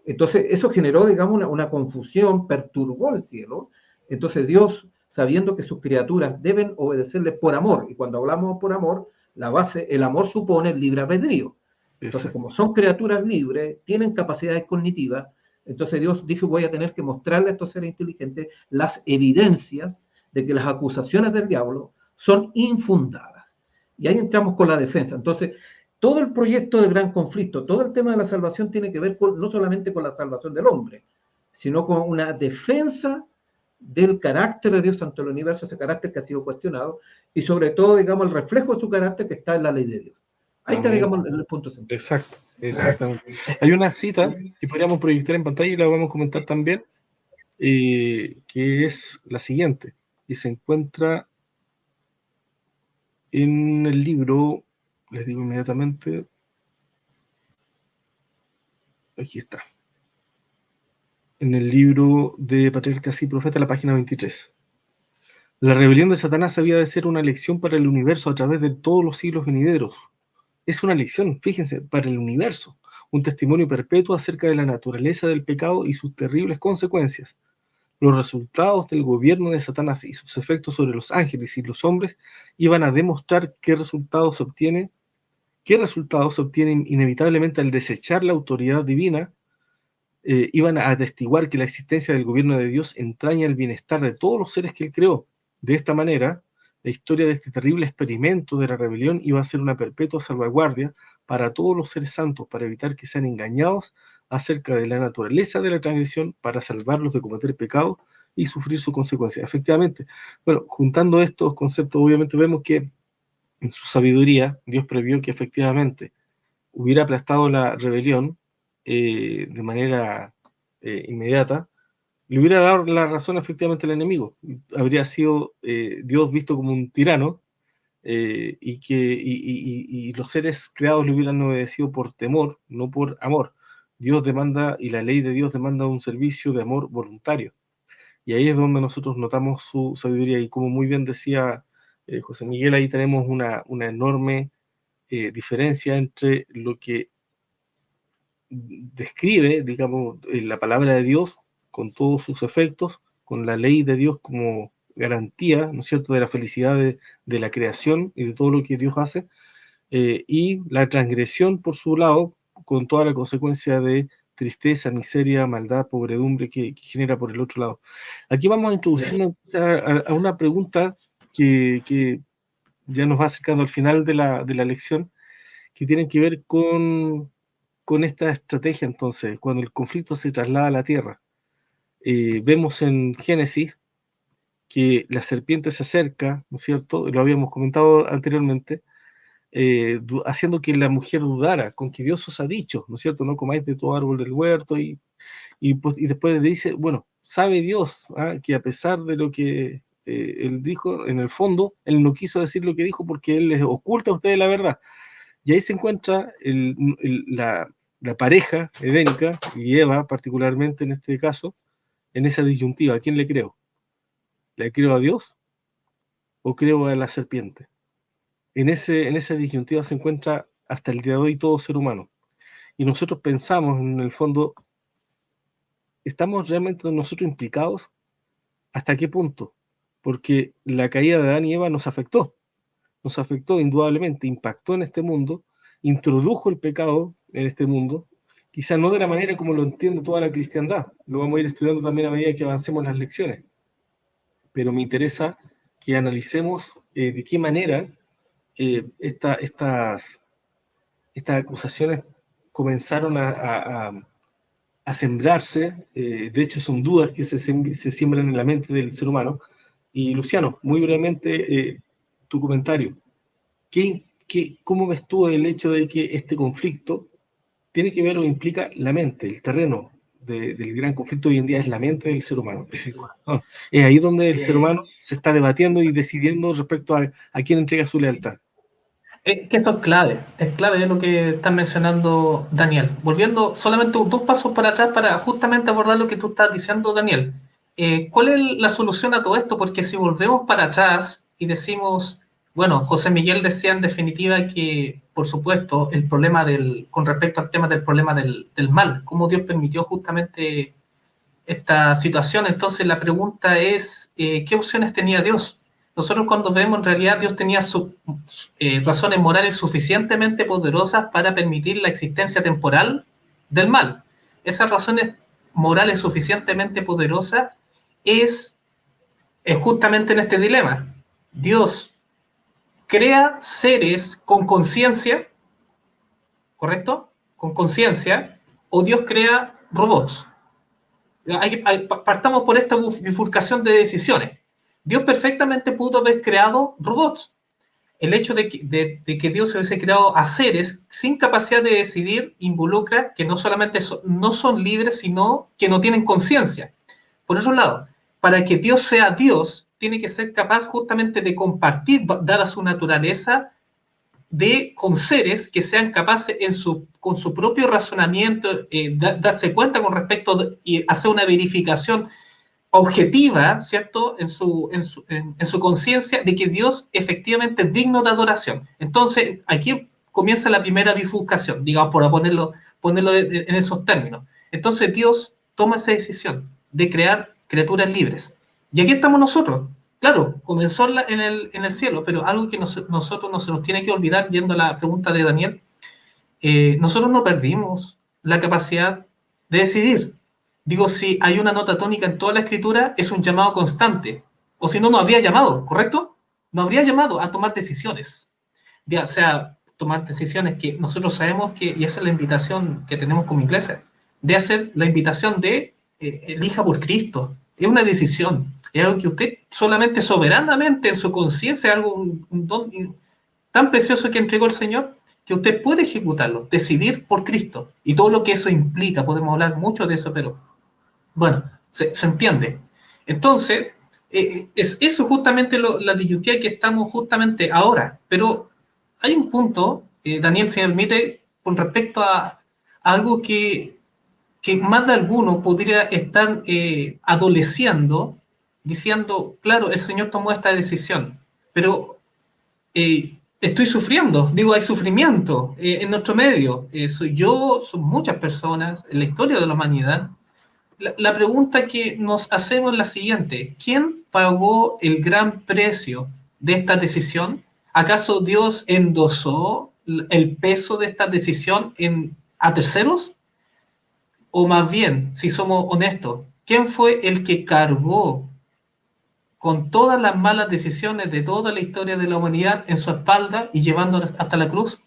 Entonces, eso generó, digamos, una confusión, perturbó el cielo. Entonces, Dios, sabiendo que sus criaturas deben obedecerle por amor, y cuando hablamos por amor, la base, el amor supone el libre albedrío. Entonces, como son criaturas libres, tienen capacidades cognitivas, entonces Dios dijo, voy a tener que mostrarle a estos seres inteligentes las evidencias de que las acusaciones del diablo son infundadas. Y ahí entramos con la defensa. Entonces, todo el proyecto del gran conflicto, todo el tema de la salvación tiene que ver no solamente con la salvación del hombre, sino con una defensa del carácter de Dios ante el universo, ese carácter que ha sido cuestionado, y sobre todo, digamos, el reflejo de su carácter que está en la ley de Dios. Ahí está, digamos, el punto central. Exacto, exactamente. Hay una cita que podríamos proyectar en pantalla y la vamos a comentar también, que es la siguiente, y se encuentra en el libro, les digo inmediatamente, aquí está, en el libro de Patriarcas y Profetas, la página 23. La rebelión de Satanás había de ser una lección para el universo a través de todos los siglos venideros. Es una lección, fíjense, para el universo, un testimonio perpetuo acerca de la naturaleza del pecado y sus terribles consecuencias. Los resultados del gobierno de Satanás y sus efectos sobre los ángeles y los hombres iban a demostrar qué resultados se obtienen inevitablemente al desechar la autoridad divina. Iban a atestiguar que la existencia del gobierno de Dios entraña el bienestar de todos los seres que Él creó. De esta manera, la historia de este terrible experimento de la rebelión iba a ser una perpetua salvaguardia para todos los seres santos, para evitar que sean engañados acerca de la naturaleza de la transgresión, para salvarlos de cometer pecado y sufrir sus consecuencias. Efectivamente, bueno, juntando estos conceptos, obviamente vemos que en su sabiduría Dios previó que efectivamente hubiera aplastado la rebelión de manera inmediata, le hubiera dado la razón efectivamente al enemigo. Habría sido Dios visto como un tirano y los seres creados le hubieran obedecido por temor, no por amor. Dios demanda, y la ley de Dios demanda un servicio de amor voluntario. Y ahí es donde nosotros notamos su sabiduría. Y como muy bien decía José Miguel, ahí tenemos una enorme diferencia entre lo que describe, digamos, la palabra de Dios con todos sus efectos, con la ley de Dios como garantía, ¿no es cierto?, de la felicidad de la creación y de todo lo que Dios hace, y la transgresión, por su lado, con toda la consecuencia de tristeza, miseria, maldad, pobredumbre que genera por el otro lado. Aquí vamos a introducirnos a una pregunta que ya nos va acercando al final de la lección, que tiene que ver con esta estrategia. Entonces, cuando el conflicto se traslada a la tierra, vemos en Génesis que la serpiente se acerca, ¿no es cierto? Lo habíamos comentado anteriormente, haciendo que la mujer dudara con que Dios os ha dicho, ¿no es cierto? No comáis de todo árbol del huerto y después le dice, bueno, sabe Dios que a pesar de lo que él dijo, en el fondo, él no quiso decir lo que dijo porque él les oculta a ustedes la verdad. Y ahí se encuentra la pareja edénica, y Eva particularmente en este caso, en esa disyuntiva. ¿A quién le creo? ¿Le creo a Dios o creo a la serpiente? En esa disyuntiva se encuentra hasta el día de hoy todo ser humano. Y nosotros pensamos, en el fondo, ¿estamos realmente nosotros implicados? ¿Hasta qué punto? Porque la caída de Adán y Eva nos afectó indudablemente, impactó en este mundo, introdujo el pecado en este mundo, quizás no de la manera como lo entiende toda la cristiandad, lo vamos a ir estudiando también a medida que avancemos en las lecciones, pero me interesa que analicemos de qué manera estas acusaciones comenzaron a sembrarse, de hecho son dudas que se siembran en la mente del ser humano. Y Luciano, muy brevemente, tu comentario. ¿Qué ¿cómo ves tú el hecho de que este conflicto tiene que ver o implica la mente, el terreno del gran conflicto hoy en día es la mente del ser humano, es el corazón? Es ahí donde el ser humano se está debatiendo y decidiendo respecto a quién entrega su lealtad. Es que esto es clave lo que estás mencionando, Daniel. Volviendo solamente 2 pasos para atrás para justamente abordar lo que tú estás diciendo, Daniel. ¿Cuál es la solución a todo esto? Porque si volvemos para atrás y decimos, bueno, José Miguel decía en definitiva que, por supuesto, el problema con respecto al tema del problema del mal, cómo Dios permitió justamente esta situación. Entonces la pregunta es, ¿qué opciones tenía Dios? Nosotros cuando vemos, en realidad Dios tenía razones morales suficientemente poderosas para permitir la existencia temporal del mal. Esas razones morales suficientemente poderosas es justamente en este dilema. Dios crea seres con conciencia, ¿correcto? Con conciencia, o Dios crea robots. Partamos por esta bifurcación de decisiones. Dios perfectamente pudo haber creado robots. El hecho de que Dios hubiese creado a seres sin capacidad de decidir involucra que no solamente no son libres, sino que no tienen conciencia. Por otro lado, para que Dios sea Dios, tiene que ser capaz justamente de compartir, dada su naturaleza, con seres que sean capaces con su propio razonamiento, darse cuenta con respecto y hacer una verificación objetiva, ¿cierto?, en su conciencia de que Dios efectivamente es digno de adoración. Entonces, aquí comienza la primera bifurcación, digamos, por ponerlo en esos términos. Entonces, Dios toma esa decisión de crear criaturas libres. Y aquí estamos nosotros. Claro, comenzó en el cielo, pero algo que nosotros no se nos tiene que olvidar, yendo a la pregunta de Daniel, nosotros no perdimos la capacidad de decidir. Digo, si hay una nota tónica en toda la escritura, es un llamado constante. O si no, no habría llamado, ¿correcto? No habría llamado a tomar decisiones. Ya sea, tomar decisiones que nosotros sabemos que, y esa es la invitación que tenemos como iglesia, de hacer la invitación de elija por Cristo. Es una decisión. Es algo que usted solamente soberanamente en su conciencia, algo, un don tan precioso que entregó el Señor, que usted puede ejecutarlo, decidir por Cristo. Y todo lo que eso implica, podemos hablar mucho de eso, pero bueno, se entiende. Entonces, es eso justamente la disyuntiva que estamos justamente ahora. Pero hay un punto, Daniel, si me permite, con respecto a algo que más de alguno podría estar adoleciendo, diciendo, claro, el Señor tomó esta decisión, pero estoy sufriendo, digo, hay sufrimiento en nuestro medio. Soy yo, son muchas personas en la historia de la humanidad. La pregunta que nos hacemos es la siguiente: ¿quién pagó el gran precio de esta decisión? ¿Acaso Dios endosó el peso de esta decisión a terceros? O más bien, si somos honestos, ¿quién fue el que cargó con todas las malas decisiones de toda la historia de la humanidad en su espalda y llevándolas hasta la cruz?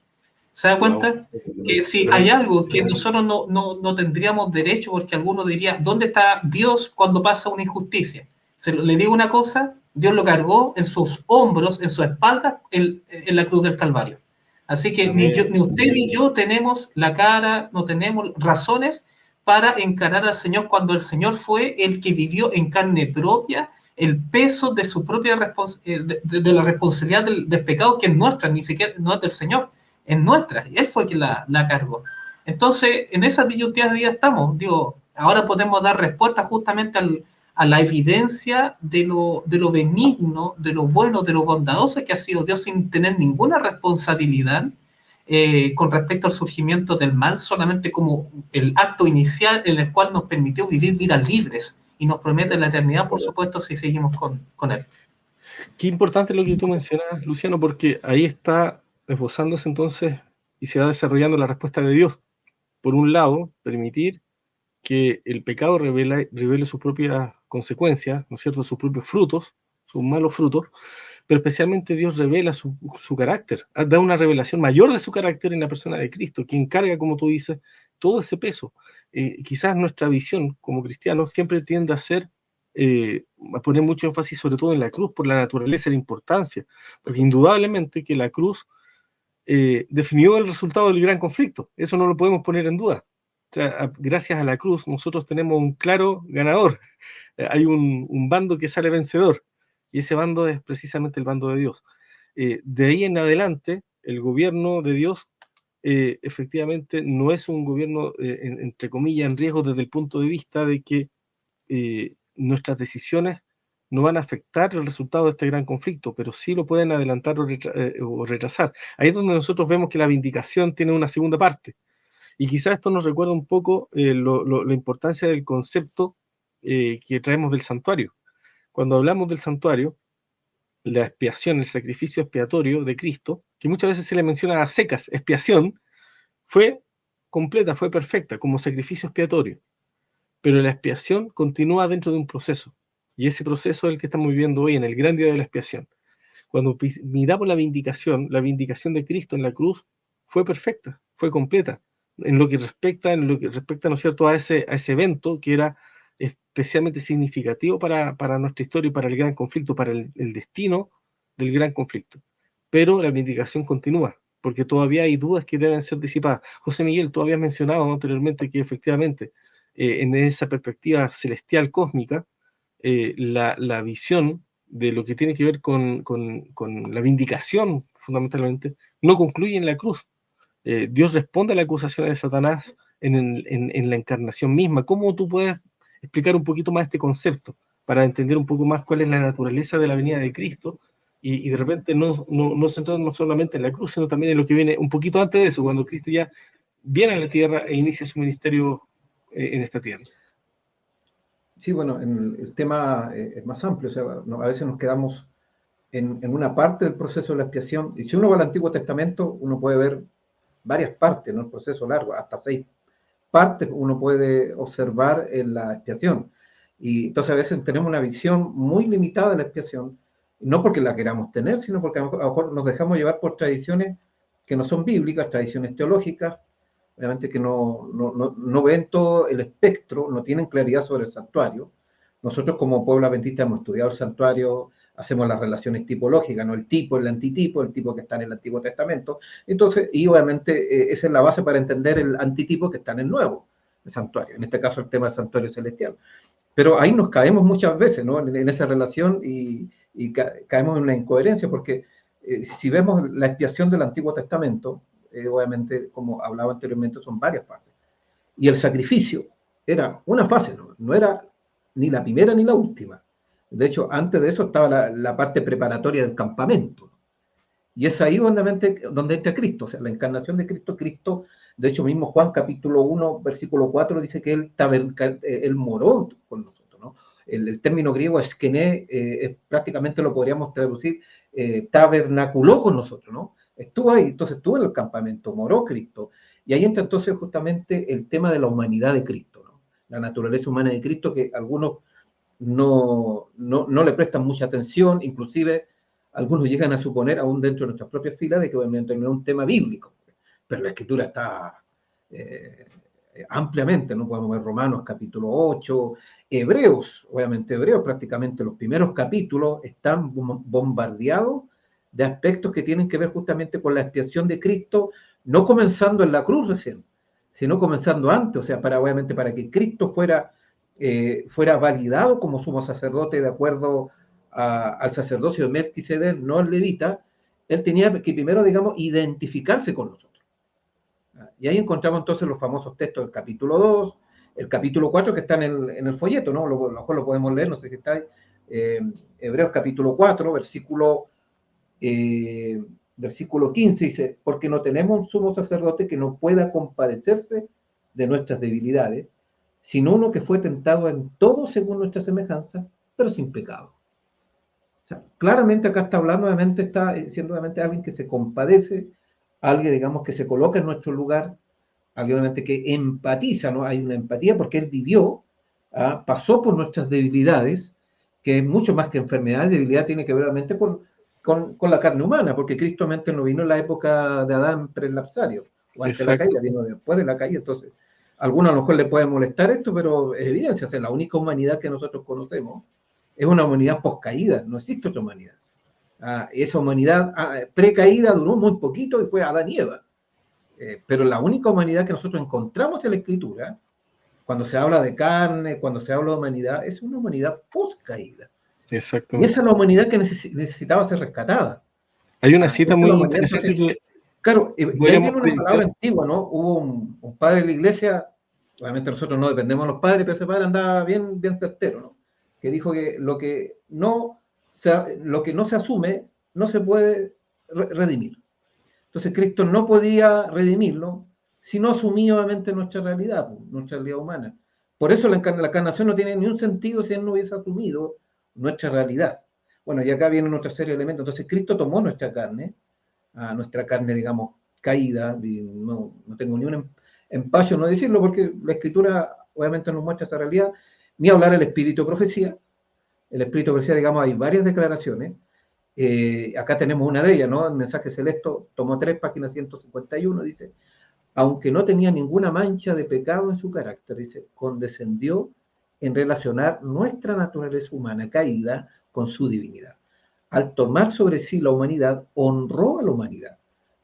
¿Se da cuenta? Que si hay algo que nosotros no tendríamos derecho, porque alguno diría, ¿dónde está Dios cuando pasa una injusticia? Le digo una cosa, Dios lo cargó en sus hombros, en su espalda, en la cruz del Calvario. Así que ni usted ni yo tenemos la cara, no tenemos razones para encarar al Señor cuando el Señor fue el que vivió en carne propia el peso de su propia de la responsabilidad del pecado, que es nuestra, ni siquiera no es del Señor, es nuestra, y Él fue quien la cargó. Entonces, en esas disyuntivas de día estamos. Digo, ahora podemos dar respuesta justamente a la evidencia de lo benigno, de lo bueno, de lo bondadoso que ha sido Dios, sin tener ninguna responsabilidad con respecto al surgimiento del mal, solamente como el acto inicial en el cual nos permitió vivir vidas libres y nos promete la eternidad, por supuesto, si seguimos con Él. Qué importante lo que tú mencionas, Luciano, porque ahí está esbozándose entonces y se va desarrollando la respuesta de Dios. Por un lado, permitir que el pecado revele sus propias consecuencias, ¿no es cierto?, sus propios frutos, sus malos frutos, pero especialmente Dios revela su carácter, da una revelación mayor de su carácter en la persona de Cristo, quien carga, como tú dices, todo ese peso. Quizás nuestra visión como cristianos siempre tiende a ser, a poner mucho énfasis sobre todo en la cruz, por la naturaleza y la importancia, porque indudablemente que la cruz definió el resultado del gran conflicto. Eso no lo podemos poner en duda. O sea, gracias a la cruz nosotros tenemos un claro ganador. Hay un bando que sale vencedor, y ese bando es precisamente el bando de Dios. De ahí en adelante, el gobierno de Dios efectivamente no es un gobierno, entre comillas, en riesgo desde el punto de vista de que nuestras decisiones no van a afectar el resultado de este gran conflicto, pero sí lo pueden adelantar o retrasar. Ahí es donde nosotros vemos que la vindicación tiene una segunda parte. Y quizás esto nos recuerda un poco la importancia del concepto que traemos del santuario. Cuando hablamos del santuario, la expiación, el sacrificio expiatorio de Cristo, que muchas veces se le menciona a secas, expiación, fue completa, fue perfecta como sacrificio expiatorio. Pero la expiación continúa dentro de un proceso. Y ese proceso es el que estamos viviendo hoy en el gran día de la expiación. Cuando miramos la vindicación de Cristo en la cruz fue perfecta, fue completa. En lo que respecta, ¿no es cierto?, a ese evento que era especialmente significativo para nuestra historia y para el gran conflicto, para el destino del gran conflicto. Pero la vindicación continúa, porque todavía hay dudas que deben ser disipadas. José Miguel, tú habías mencionado anteriormente que efectivamente en esa perspectiva celestial cósmica, la visión de lo que tiene que ver con la vindicación, fundamentalmente, no concluye en la cruz. Dios responde a la acusación de Satanás en la encarnación misma. ¿Cómo tú puedes explicar un poquito más este concepto para entender un poco más cuál es la naturaleza de la venida de Cristo y de repente no centrarnos solamente en la cruz, sino también en lo que viene un poquito antes de eso, cuando Cristo ya viene a la tierra e inicia su ministerio en esta tierra? Sí, bueno, el tema es más amplio, o sea, a veces nos quedamos en una parte del proceso de la expiación, y si uno va al Antiguo Testamento, uno puede ver varias partes, ¿no? El proceso largo, hasta 6 partes uno puede observar en la expiación. Y entonces a veces tenemos una visión muy limitada de la expiación, no porque la queramos tener, sino porque a lo mejor nos dejamos llevar por tradiciones que no son bíblicas, tradiciones teológicas, obviamente que no ven todo el espectro, no tienen claridad sobre el santuario. Nosotros como pueblo adventista hemos estudiado el santuario, hacemos las relaciones tipológicas, ¿no? El tipo, el antitipo, el tipo que está en el Antiguo Testamento. Entonces, y obviamente esa es la base para entender el antitipo que está en el Nuevo, el santuario. En este caso el tema del santuario celestial. Pero ahí nos caemos muchas veces, ¿no? En esa relación y caemos en una incoherencia, porque si vemos la expiación del Antiguo Testamento, obviamente, como hablaba anteriormente, son varias fases. Y el sacrificio era una fase, no era ni la primera ni la última. De hecho, antes de eso estaba la parte preparatoria del campamento. Y es ahí donde entra Cristo, o sea, la encarnación de Cristo. Cristo, de hecho, mismo Juan capítulo 1, versículo 4, dice que él moró con nosotros, ¿no? El término griego eskené, prácticamente lo podríamos traducir, tabernaculó con nosotros, ¿no? Estuvo ahí, entonces estuvo en el campamento, moró Cristo. Y ahí entra entonces justamente el tema de la humanidad de Cristo, ¿no? La naturaleza humana de Cristo, que algunos no le prestan mucha atención, inclusive algunos llegan a suponer, aún dentro de nuestras propias filas, de que obviamente no es un tema bíblico, pero la Escritura está ampliamente, no podemos ver Romanos capítulo 8, Hebreos prácticamente los primeros capítulos están bombardeados de aspectos que tienen que ver justamente con la expiación de Cristo, no comenzando en la cruz recién, sino comenzando antes, o sea, obviamente para que Cristo fuera validado como sumo sacerdote de acuerdo al sacerdocio de Melquisedec, no al levita. Él tenía que primero, digamos, identificarse con nosotros. Y ahí encontramos entonces los famosos textos del capítulo 2, el capítulo 4 que están en el folleto, ¿no? Lo podemos leer, no sé si está ahí. Hebreos capítulo 4, versículo 15, dice: porque no tenemos un sumo sacerdote que no pueda compadecerse de nuestras debilidades, sino uno que fue tentado en todo según nuestra semejanza, pero sin pecado. O sea, claramente acá está hablando, obviamente está siendo obviamente alguien que se compadece, alguien, digamos, que se coloca en nuestro lugar, alguien obviamente que empatiza, ¿no? Hay una empatía porque él vivió, pasó por nuestras debilidades, que es mucho más que enfermedad. Debilidad tiene que ver obviamente con la carne humana, porque Cristo obviamente no vino en la época de Adán prelapsario, o antes de la caída, vino después de la caída. Entonces, a algunos a lo mejor le puede molestar esto, pero es evidencia, o sea, la única humanidad que nosotros conocemos es una humanidad poscaída, no existe otra humanidad. Esa humanidad precaída duró muy poquito y fue Adán y Eva. Pero la única humanidad que nosotros encontramos en la Escritura, cuando se habla de carne, cuando se habla de humanidad, es una humanidad post-caída. Y Exactamente. esa es la humanidad que necesitaba ser rescatada. Hay una cita muy humanidad, interesante entonces, que claro, y ahí podríamos viene una predicar. palabra antigua, ¿no? Hubo un padre de la iglesia, obviamente nosotros no dependemos de los padres, pero ese padre andaba bien certero, ¿no? Que dijo que lo que no se asume no se puede redimir. Entonces Cristo no podía redimirlo si no asumía obviamente nuestra realidad humana. Por eso la encarnación no tiene ni un sentido si él no hubiese asumido nuestra realidad. Bueno, y acá vienen otra serie de elementos. Entonces Cristo tomó nuestra carne, digamos, caída, y no tengo ni un empacho no decirlo, porque la Escritura obviamente nos muestra esa realidad, ni hablar del espíritu de profecía. El espíritu de profecía, digamos, hay varias declaraciones. Acá tenemos una de ellas, ¿no? El mensaje celeste tomó 3, páginas 151, dice, aunque no tenía ninguna mancha de pecado en su carácter, dice, condescendió en relacionar nuestra naturaleza humana caída con su divinidad. Al tomar sobre sí la humanidad, honró a la humanidad.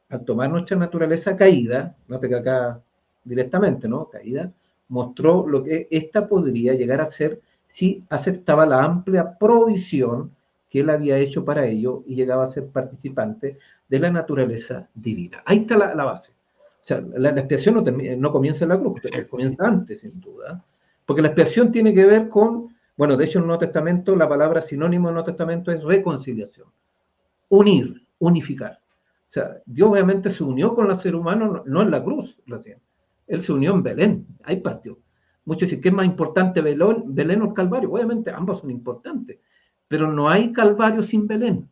Al tomar nuestra naturaleza caída, note que acá directamente, ¿no? Caída, mostró lo que ésta podría llegar a ser si aceptaba la amplia provisión que él había hecho para ello y llegaba a ser participante de la naturaleza divina. Ahí está la base. O sea, la expiación no comienza en la cruz, comienza antes, sin duda, porque la expiación tiene que ver con, bueno, de hecho en el Nuevo Testamento la palabra sinónimo del Nuevo Testamento es reconciliación, unir, unificar. O sea, Dios obviamente se unió con el ser humano, no en la cruz recién, él se unió en Belén, ahí partió. Muchos dicen, ¿qué es más importante, Belén o el Calvario? Obviamente ambos son importantes, pero no hay Calvario sin Belén.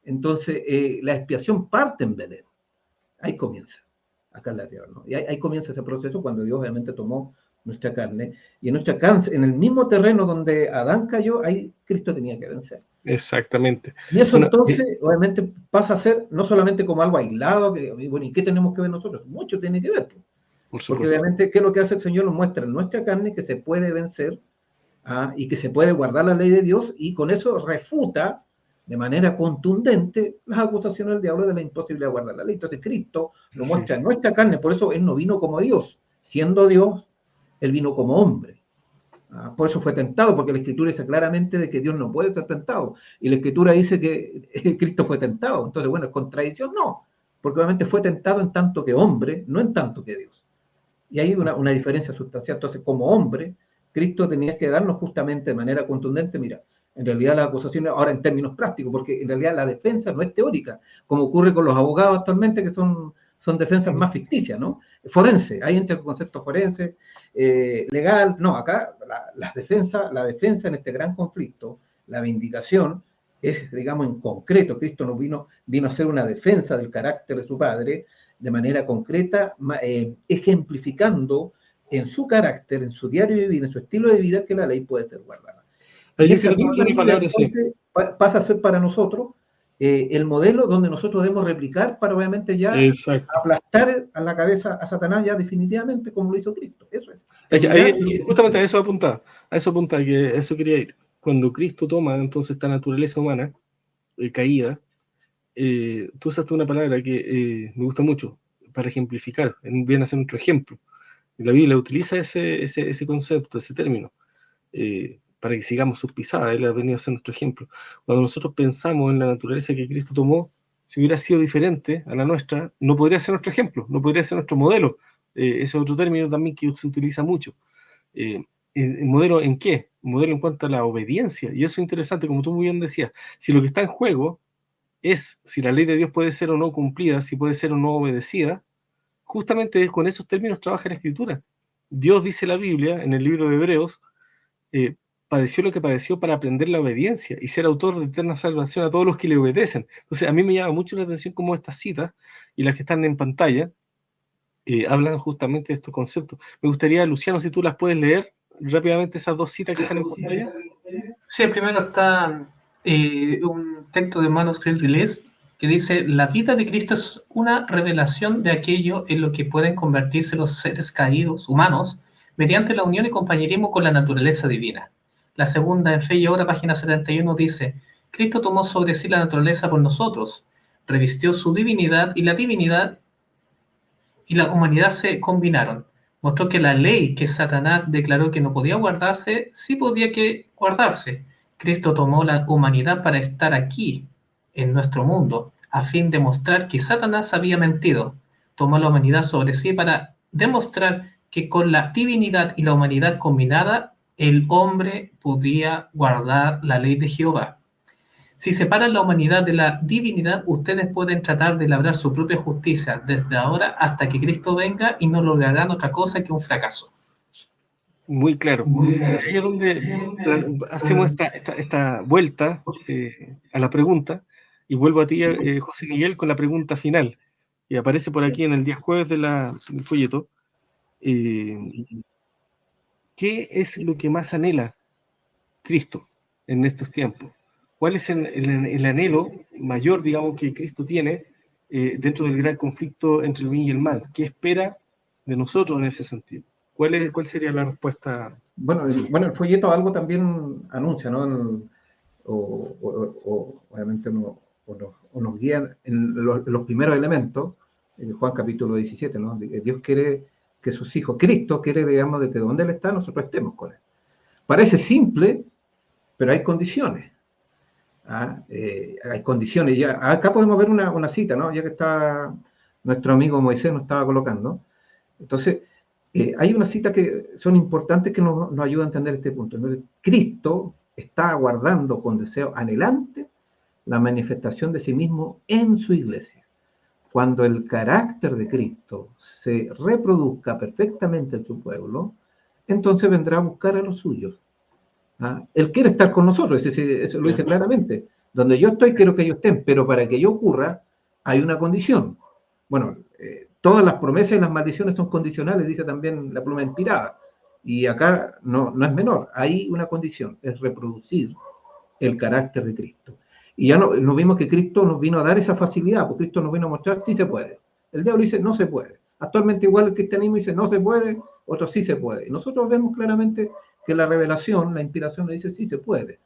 Entonces, la expiación parte en Belén. Ahí comienza, acá en la tierra, ¿no? Y ahí comienza ese proceso cuando Dios obviamente tomó nuestra carne, y en el mismo terreno donde Adán cayó, ahí Cristo tenía que vencer. Exactamente. Y eso entonces, obviamente, pasa a ser no solamente como algo aislado, bueno, ¿y qué tenemos que ver nosotros? Mucho tiene que ver. Porque obviamente, ¿qué es lo que hace el Señor? Nos muestra en nuestra carne que se puede vencer y que se puede guardar la ley de Dios, y con eso refuta de manera contundente las acusaciones del diablo de la imposibilidad de guardar la ley. Entonces Cristo lo muestra en nuestra carne, por eso Él no vino como Dios. Siendo Dios, Él vino como hombre. Por eso fue tentado, porque la Escritura dice claramente de que Dios no puede ser tentado. Y la Escritura dice que Cristo fue tentado. Entonces, bueno, ¿es contradicción? No, porque obviamente fue tentado en tanto que hombre, no en tanto que Dios. Y hay una diferencia sustancial. Entonces, como hombre, Cristo tenía que darnos justamente de manera contundente, mira, en realidad las acusaciones, ahora en términos prácticos, porque en realidad la defensa no es teórica, como ocurre con los abogados actualmente, que son defensas más ficticias, ¿no? Forense, ahí entra el concepto forense, legal, no, acá la defensa en este gran conflicto, la vindicación, es, digamos, en concreto. Cristo nos vino a hacer una defensa del carácter de su Padre, de manera concreta, ejemplificando en su carácter, en su diario de vida, en su estilo de vida, que la ley puede ser guardada. Y esa misma vida, entonces, pasa a ser para nosotros el modelo donde nosotros debemos replicar para obviamente ya aplastar a la cabeza a Satanás ya definitivamente, como lo hizo Cristo. Eso es. Justamente a eso apuntaba, que eso quería ir. Cuando Cristo toma entonces esta naturaleza humana caída, tú usaste una palabra que me gusta mucho para ejemplificar, viene a ser nuestro ejemplo. La Biblia utiliza ese concepto, ese término, para que sigamos sus pisadas. Él ha venido a ser nuestro ejemplo. Cuando nosotros pensamos en la naturaleza que Cristo tomó, si hubiera sido diferente a la nuestra, no podría ser nuestro ejemplo, no podría ser nuestro modelo. Ese es otro término también que se utiliza mucho. ¿El modelo en qué? Modelo en cuanto a la obediencia. Y eso es interesante, como tú muy bien decías. Si lo que está en juego es si la ley de Dios puede ser o no cumplida, si puede ser o no obedecida, justamente con esos términos trabaja la Escritura. Dios, dice la Biblia, en el libro de Hebreos, padeció lo que padeció para aprender la obediencia y ser autor de eterna salvación a todos los que le obedecen. Entonces, a mí me llama mucho la atención cómo estas citas y las que están en pantalla hablan justamente de estos conceptos. Me gustaría, Luciano, si tú las puedes leer rápidamente, esas dos citas que están en pantalla. Sí, primero está un texto de Manos Creed que dice: la vida de Cristo es una revelación de aquello en lo que pueden convertirse los seres caídos humanos mediante la unión y compañerismo con la naturaleza divina. La segunda, en Fe y Obra, página 71, dice: Cristo tomó sobre sí la naturaleza por nosotros, revistió su divinidad y la humanidad se combinaron. Mostró que la ley que Satanás declaró que no podía guardarse, sí podía guardarse. Cristo tomó la humanidad para estar aquí, en nuestro mundo, a fin de mostrar que Satanás había mentido. Tomó la humanidad sobre sí para demostrar que con la divinidad y la humanidad combinada, el hombre podía guardar la ley de Jehová. Si separan la humanidad de la divinidad, ustedes pueden tratar de labrar su propia justicia desde ahora hasta que Cristo venga y no lograrán otra cosa que un fracaso. Muy claro. Ahí es donde hacemos esta vuelta a la pregunta, y vuelvo a ti, José Miguel, con la pregunta final, y aparece por aquí en el día jueves del folleto. ¿Qué es lo que más anhela Cristo en estos tiempos? ¿Cuál es el anhelo mayor, digamos, que Cristo tiene dentro del gran conflicto entre el bien y el mal? ¿Qué espera de nosotros en ese sentido? ¿Cuál sería la respuesta? Bueno, el folleto algo también anuncia, ¿no? Obviamente nos guía en los primeros elementos, Juan capítulo 17, ¿no? Dios quiere que sus hijos, Cristo quiere, digamos, de que donde Él está, nosotros estemos con Él. Parece simple, pero hay condiciones. Hay condiciones. Ya, acá podemos ver una cita, ¿no? Ya que está nuestro amigo Moisés nos estaba colocando. Entonces, hay una cita que son importantes que nos ayuda a entender este punto. Entonces, Cristo está aguardando con deseo anhelante la manifestación de sí mismo en su iglesia. Cuando el carácter de Cristo se reproduzca perfectamente en su pueblo, entonces vendrá a buscar a los suyos. Él quiere estar con nosotros, eso lo dice claramente. Donde yo estoy, quiero que ellos estén, pero para que ello ocurra, hay una condición. Bueno, todas las promesas y las maldiciones son condicionales, dice también la pluma inspirada. Y acá no es menor, hay una condición, es reproducir el carácter de Cristo. Y ya no vimos que Cristo nos vino a dar esa facilidad, porque Cristo nos vino a mostrar sí se puede. El diablo dice no se puede. Actualmente igual el cristianismo dice no se puede, otros sí se puede. Y nosotros vemos claramente que la revelación, la inspiración nos dice sí se puede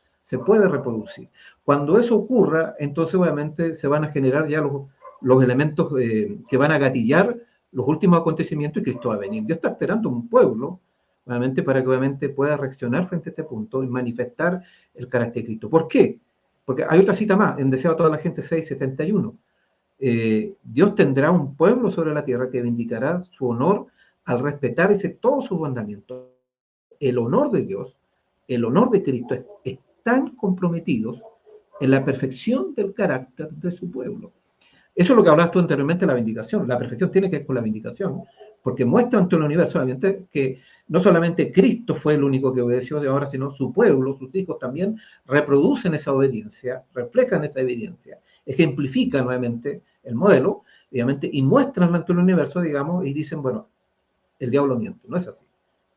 reproducir. Cuando eso ocurra, entonces obviamente se van a generar ya los elementos que van a gatillar los últimos acontecimientos y Cristo va a venir. Dios está esperando un pueblo, obviamente, para que obviamente pueda reaccionar frente a este punto y manifestar el carácter de Cristo. ¿Por qué? Porque hay otra cita más, en Deseo a toda la gente 6:71. Dios tendrá un pueblo sobre la tierra que vindicará su honor al respetar todos sus mandamientos. El honor de Dios, el honor de Cristo están comprometidos en la perfección del carácter de su pueblo. Eso es lo que hablabas tú anteriormente, la vindicación. La perfección tiene que ver con la vindicación, porque muestra ante el universo obviamente que no solamente Cristo fue el único que obedeció de ahora, sino su pueblo, sus hijos también reproducen esa obediencia, reflejan esa evidencia, ejemplifican nuevamente el modelo, obviamente, y muestran ante el universo, digamos, y dicen, bueno, el diablo miente, no es así.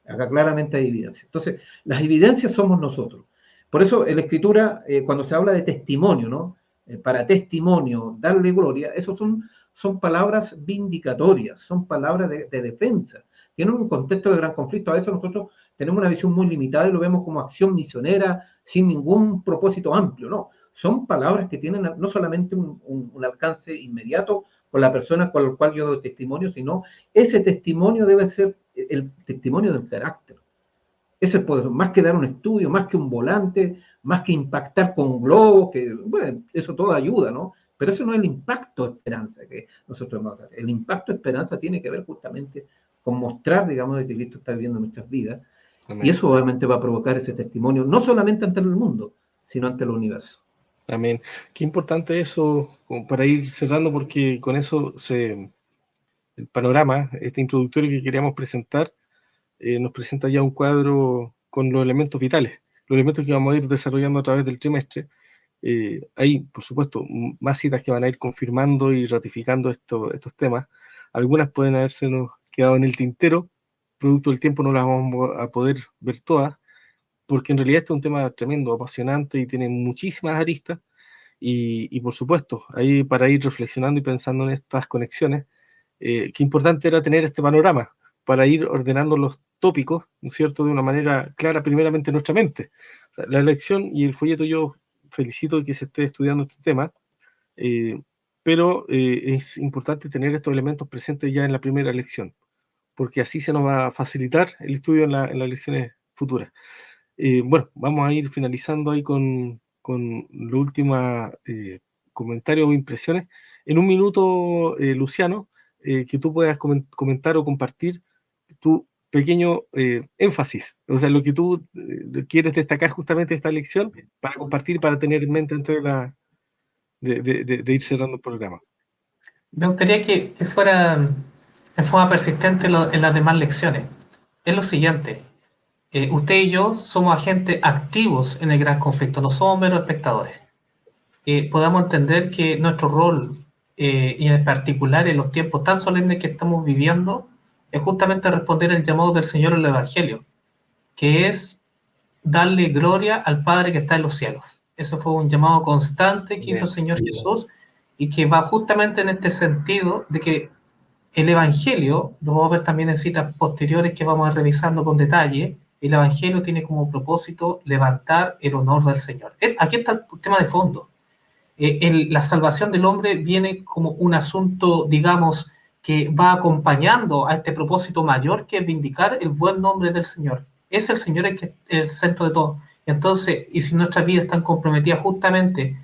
Acá claramente hay evidencia. Entonces, las evidencias somos nosotros. Por eso en la Escritura, cuando se habla de testimonio, ¿no? Para testimonio, darle gloria, eso son palabras vindicatorias, son palabras de defensa. Tienen un contexto de gran conflicto. A veces nosotros tenemos una visión muy limitada y lo vemos como acción misionera sin ningún propósito amplio, ¿no? Son palabras que tienen no solamente un alcance inmediato con la persona con la cual yo doy testimonio, sino ese testimonio debe ser el testimonio del carácter. Eso es poder, más que dar un estudio, más que un volante, más que impactar con globos, que, bueno, eso todo ayuda, ¿no? Pero eso no es el impacto de esperanza que nosotros vamos a hacer. El impacto de esperanza tiene que ver justamente con mostrar, digamos, de que Cristo está viviendo nuestras vidas. Amén. Y eso obviamente va a provocar ese testimonio, no solamente ante el mundo, sino ante el universo. Amén. Qué importante eso, para ir cerrando, porque con eso el panorama, este introductorio que queríamos presentar, nos presenta ya un cuadro con los elementos vitales, los elementos que vamos a ir desarrollando a través del trimestre. Hay, por supuesto, más citas que van a ir confirmando y ratificando estos temas. Algunas pueden haberse nos quedado en el tintero, producto del tiempo no las vamos a poder ver todas, porque en realidad este es un tema tremendo, apasionante y tiene muchísimas aristas. Y por supuesto, ahí para ir reflexionando y pensando en estas conexiones, qué importante era tener este panorama para ir ordenando los tópicos, ¿no es cierto?, de una manera clara, primeramente en nuestra mente. O sea, la elección y el folleto, yo felicito de que se esté estudiando este tema, pero es importante tener estos elementos presentes ya en la primera lección, porque así se nos va a facilitar el estudio en las lecciones futuras. Bueno, vamos a ir finalizando ahí con los últimos comentarios o impresiones. En un minuto, Luciano, que tú puedas comentar o compartir tu pequeño énfasis, o sea, lo que tú quieres destacar justamente de esta lección para compartir, para tener en mente antes de ir cerrando el programa. Me gustaría que fuera en forma persistente en las demás lecciones. Es lo siguiente, usted y yo somos agentes activos en el gran conflicto, no somos meros espectadores. Podamos entender que nuestro rol, y en particular en los tiempos tan solemnes que estamos viviendo, es justamente responder el llamado del Señor en el Evangelio, que es darle gloria al Padre que está en los cielos. Eso fue un llamado constante que hizo el Señor Jesús y que va justamente en este sentido de que el Evangelio, lo vamos a ver también en citas posteriores que vamos a ir revisando con detalle, el Evangelio tiene como propósito levantar el honor del Señor. Aquí está el tema de fondo. La salvación del hombre viene como un asunto, digamos, que va acompañando a este propósito mayor que es vindicar el buen nombre del Señor. Es el Señor el que es el centro de todo. Entonces, y si nuestras vidas están comprometidas justamente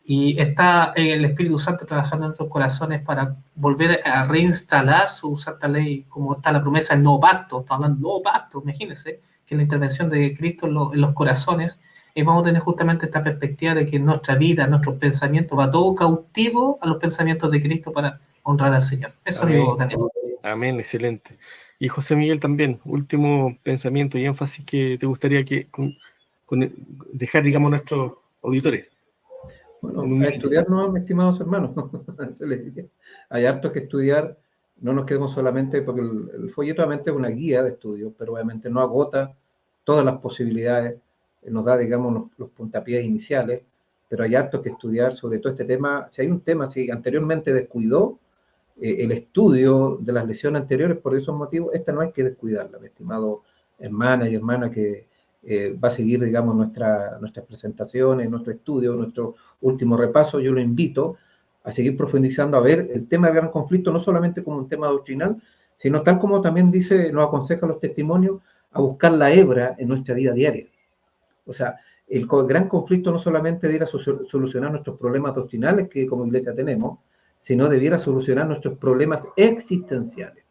y está el Espíritu Santo trabajando en nuestros corazones para volver a reinstalar su santa ley, como está la promesa del nuevo pacto, estamos hablando de nuevo pacto, imagínense, que la intervención de Cristo en los corazones, vamos a tener justamente esta perspectiva de que nuestra vida, nuestros pensamientos, va todo cautivo a los pensamientos de Cristo para honrar al Señor. Eso digo, Daniel. Amén, excelente. Y José Miguel también, último pensamiento y énfasis que te gustaría que dejar, digamos, a nuestros auditores. Bueno, a estudiar no, mis estimados hermanos. Hay harto que estudiar, no nos quedemos solamente, porque el folleto obviamente es una guía de estudio, pero obviamente no agota todas las posibilidades, nos da, digamos, los puntapiés iniciales, pero hay harto que estudiar sobre todo este tema. Si hay un tema, si anteriormente descuidó el estudio de las lecciones anteriores por esos motivos, esta no hay que descuidarla, mi estimado hermana y hermana que va a seguir, digamos, nuestras presentaciones, nuestro estudio, nuestro último repaso. Yo lo invito a seguir profundizando, a ver el tema del gran conflicto, no solamente como un tema doctrinal, sino tal como también nos aconsejan los testimonios, a buscar la hebra en nuestra vida diaria. O sea, el gran conflicto no solamente debiera solucionar nuestros problemas doctrinales que como iglesia tenemos, sino debiera solucionar nuestros problemas existenciales.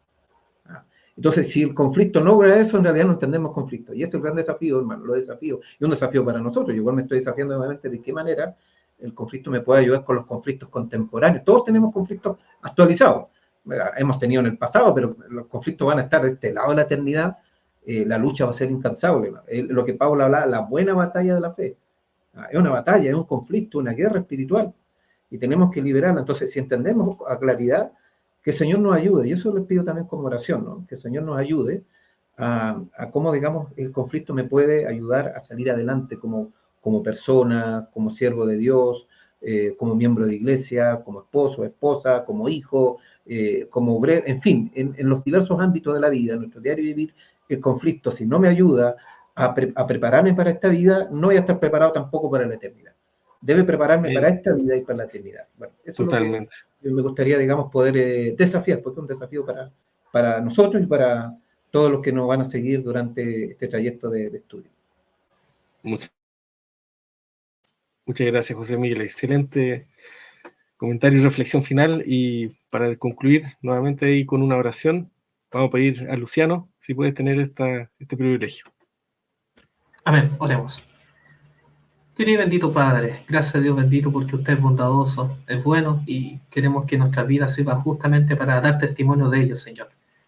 Entonces, si el conflicto no logra eso, en realidad no entendemos conflicto. Y ese es el gran desafío, hermano, los desafíos. Y un desafío para nosotros. Yo igual me estoy desafiando nuevamente de qué manera el conflicto me puede ayudar con los conflictos contemporáneos. Todos tenemos conflictos actualizados. Hemos tenido en el pasado, pero los conflictos van a estar de este lado de la eternidad. La lucha va a ser incansable. Lo que Pablo hablaba, la buena batalla de la fe. Es una batalla, es un conflicto, una guerra espiritual. Y tenemos que liberarla. Entonces, si entendemos a claridad, que el Señor nos ayude, y eso les pido también como oración, ¿no? Que el Señor nos ayude a cómo, digamos, el conflicto me puede ayudar a salir adelante como persona, como siervo de Dios, como miembro de iglesia, como esposo, esposa, como hijo, como obrero, en fin, en los diversos ámbitos de la vida, en nuestro diario vivir, el conflicto, si no me ayuda a prepararme para esta vida, no voy a estar preparado tampoco para la eternidad. Debe prepararme para esta vida y para la eternidad. Bueno, eso totalmente. Es lo que me gustaría, digamos, poder desafiar, porque es un desafío para nosotros y para todos los que nos van a seguir durante este trayecto de estudio. Muchas gracias, José Miguel. Excelente comentario y reflexión final. Y para concluir nuevamente ahí con una oración, vamos a pedir a Luciano si puedes tener este privilegio. Amén, oremos. Querido bendito Padre, gracias a Dios bendito porque usted es bondadoso, es bueno y queremos que nuestras vidas sirvan justamente para dar testimonio de ello, Señor.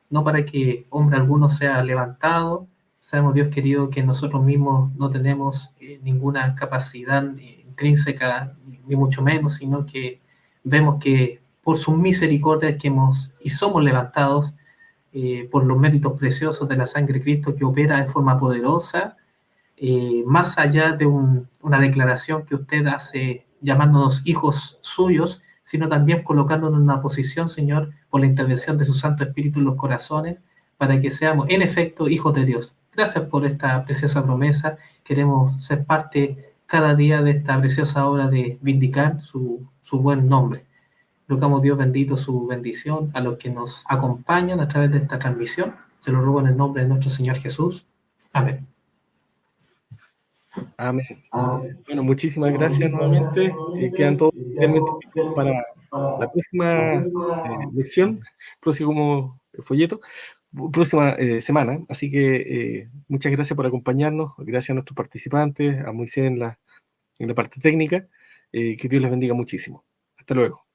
No para que hombre alguno sea levantado. Sabemos, Dios querido, que nosotros mismos no tenemos ninguna capacidad intrínseca, ni mucho menos, sino que vemos que por su misericordia es que somos levantados por los méritos preciosos de la sangre de Cristo que opera en forma poderosa. Más allá de una declaración que usted hace llamándonos hijos suyos, sino también colocándonos en una posición, Señor, por la intervención de su Santo Espíritu en los corazones, para que seamos, en efecto, hijos de Dios. Gracias por esta preciosa promesa. Queremos ser parte cada día de esta preciosa obra de vindicar su buen nombre. Rogamos Dios bendito su bendición a los que nos acompañan a través de esta transmisión. Se lo ruego en el nombre de nuestro Señor Jesús. Amén. Amén. Bueno, muchísimas gracias nuevamente. Quedan todos realmente para la próxima lección, próximo folleto, próxima semana. Así que muchas gracias por acompañarnos. Gracias a nuestros participantes, a Moisés en la parte técnica. Que Dios les bendiga muchísimo. Hasta luego.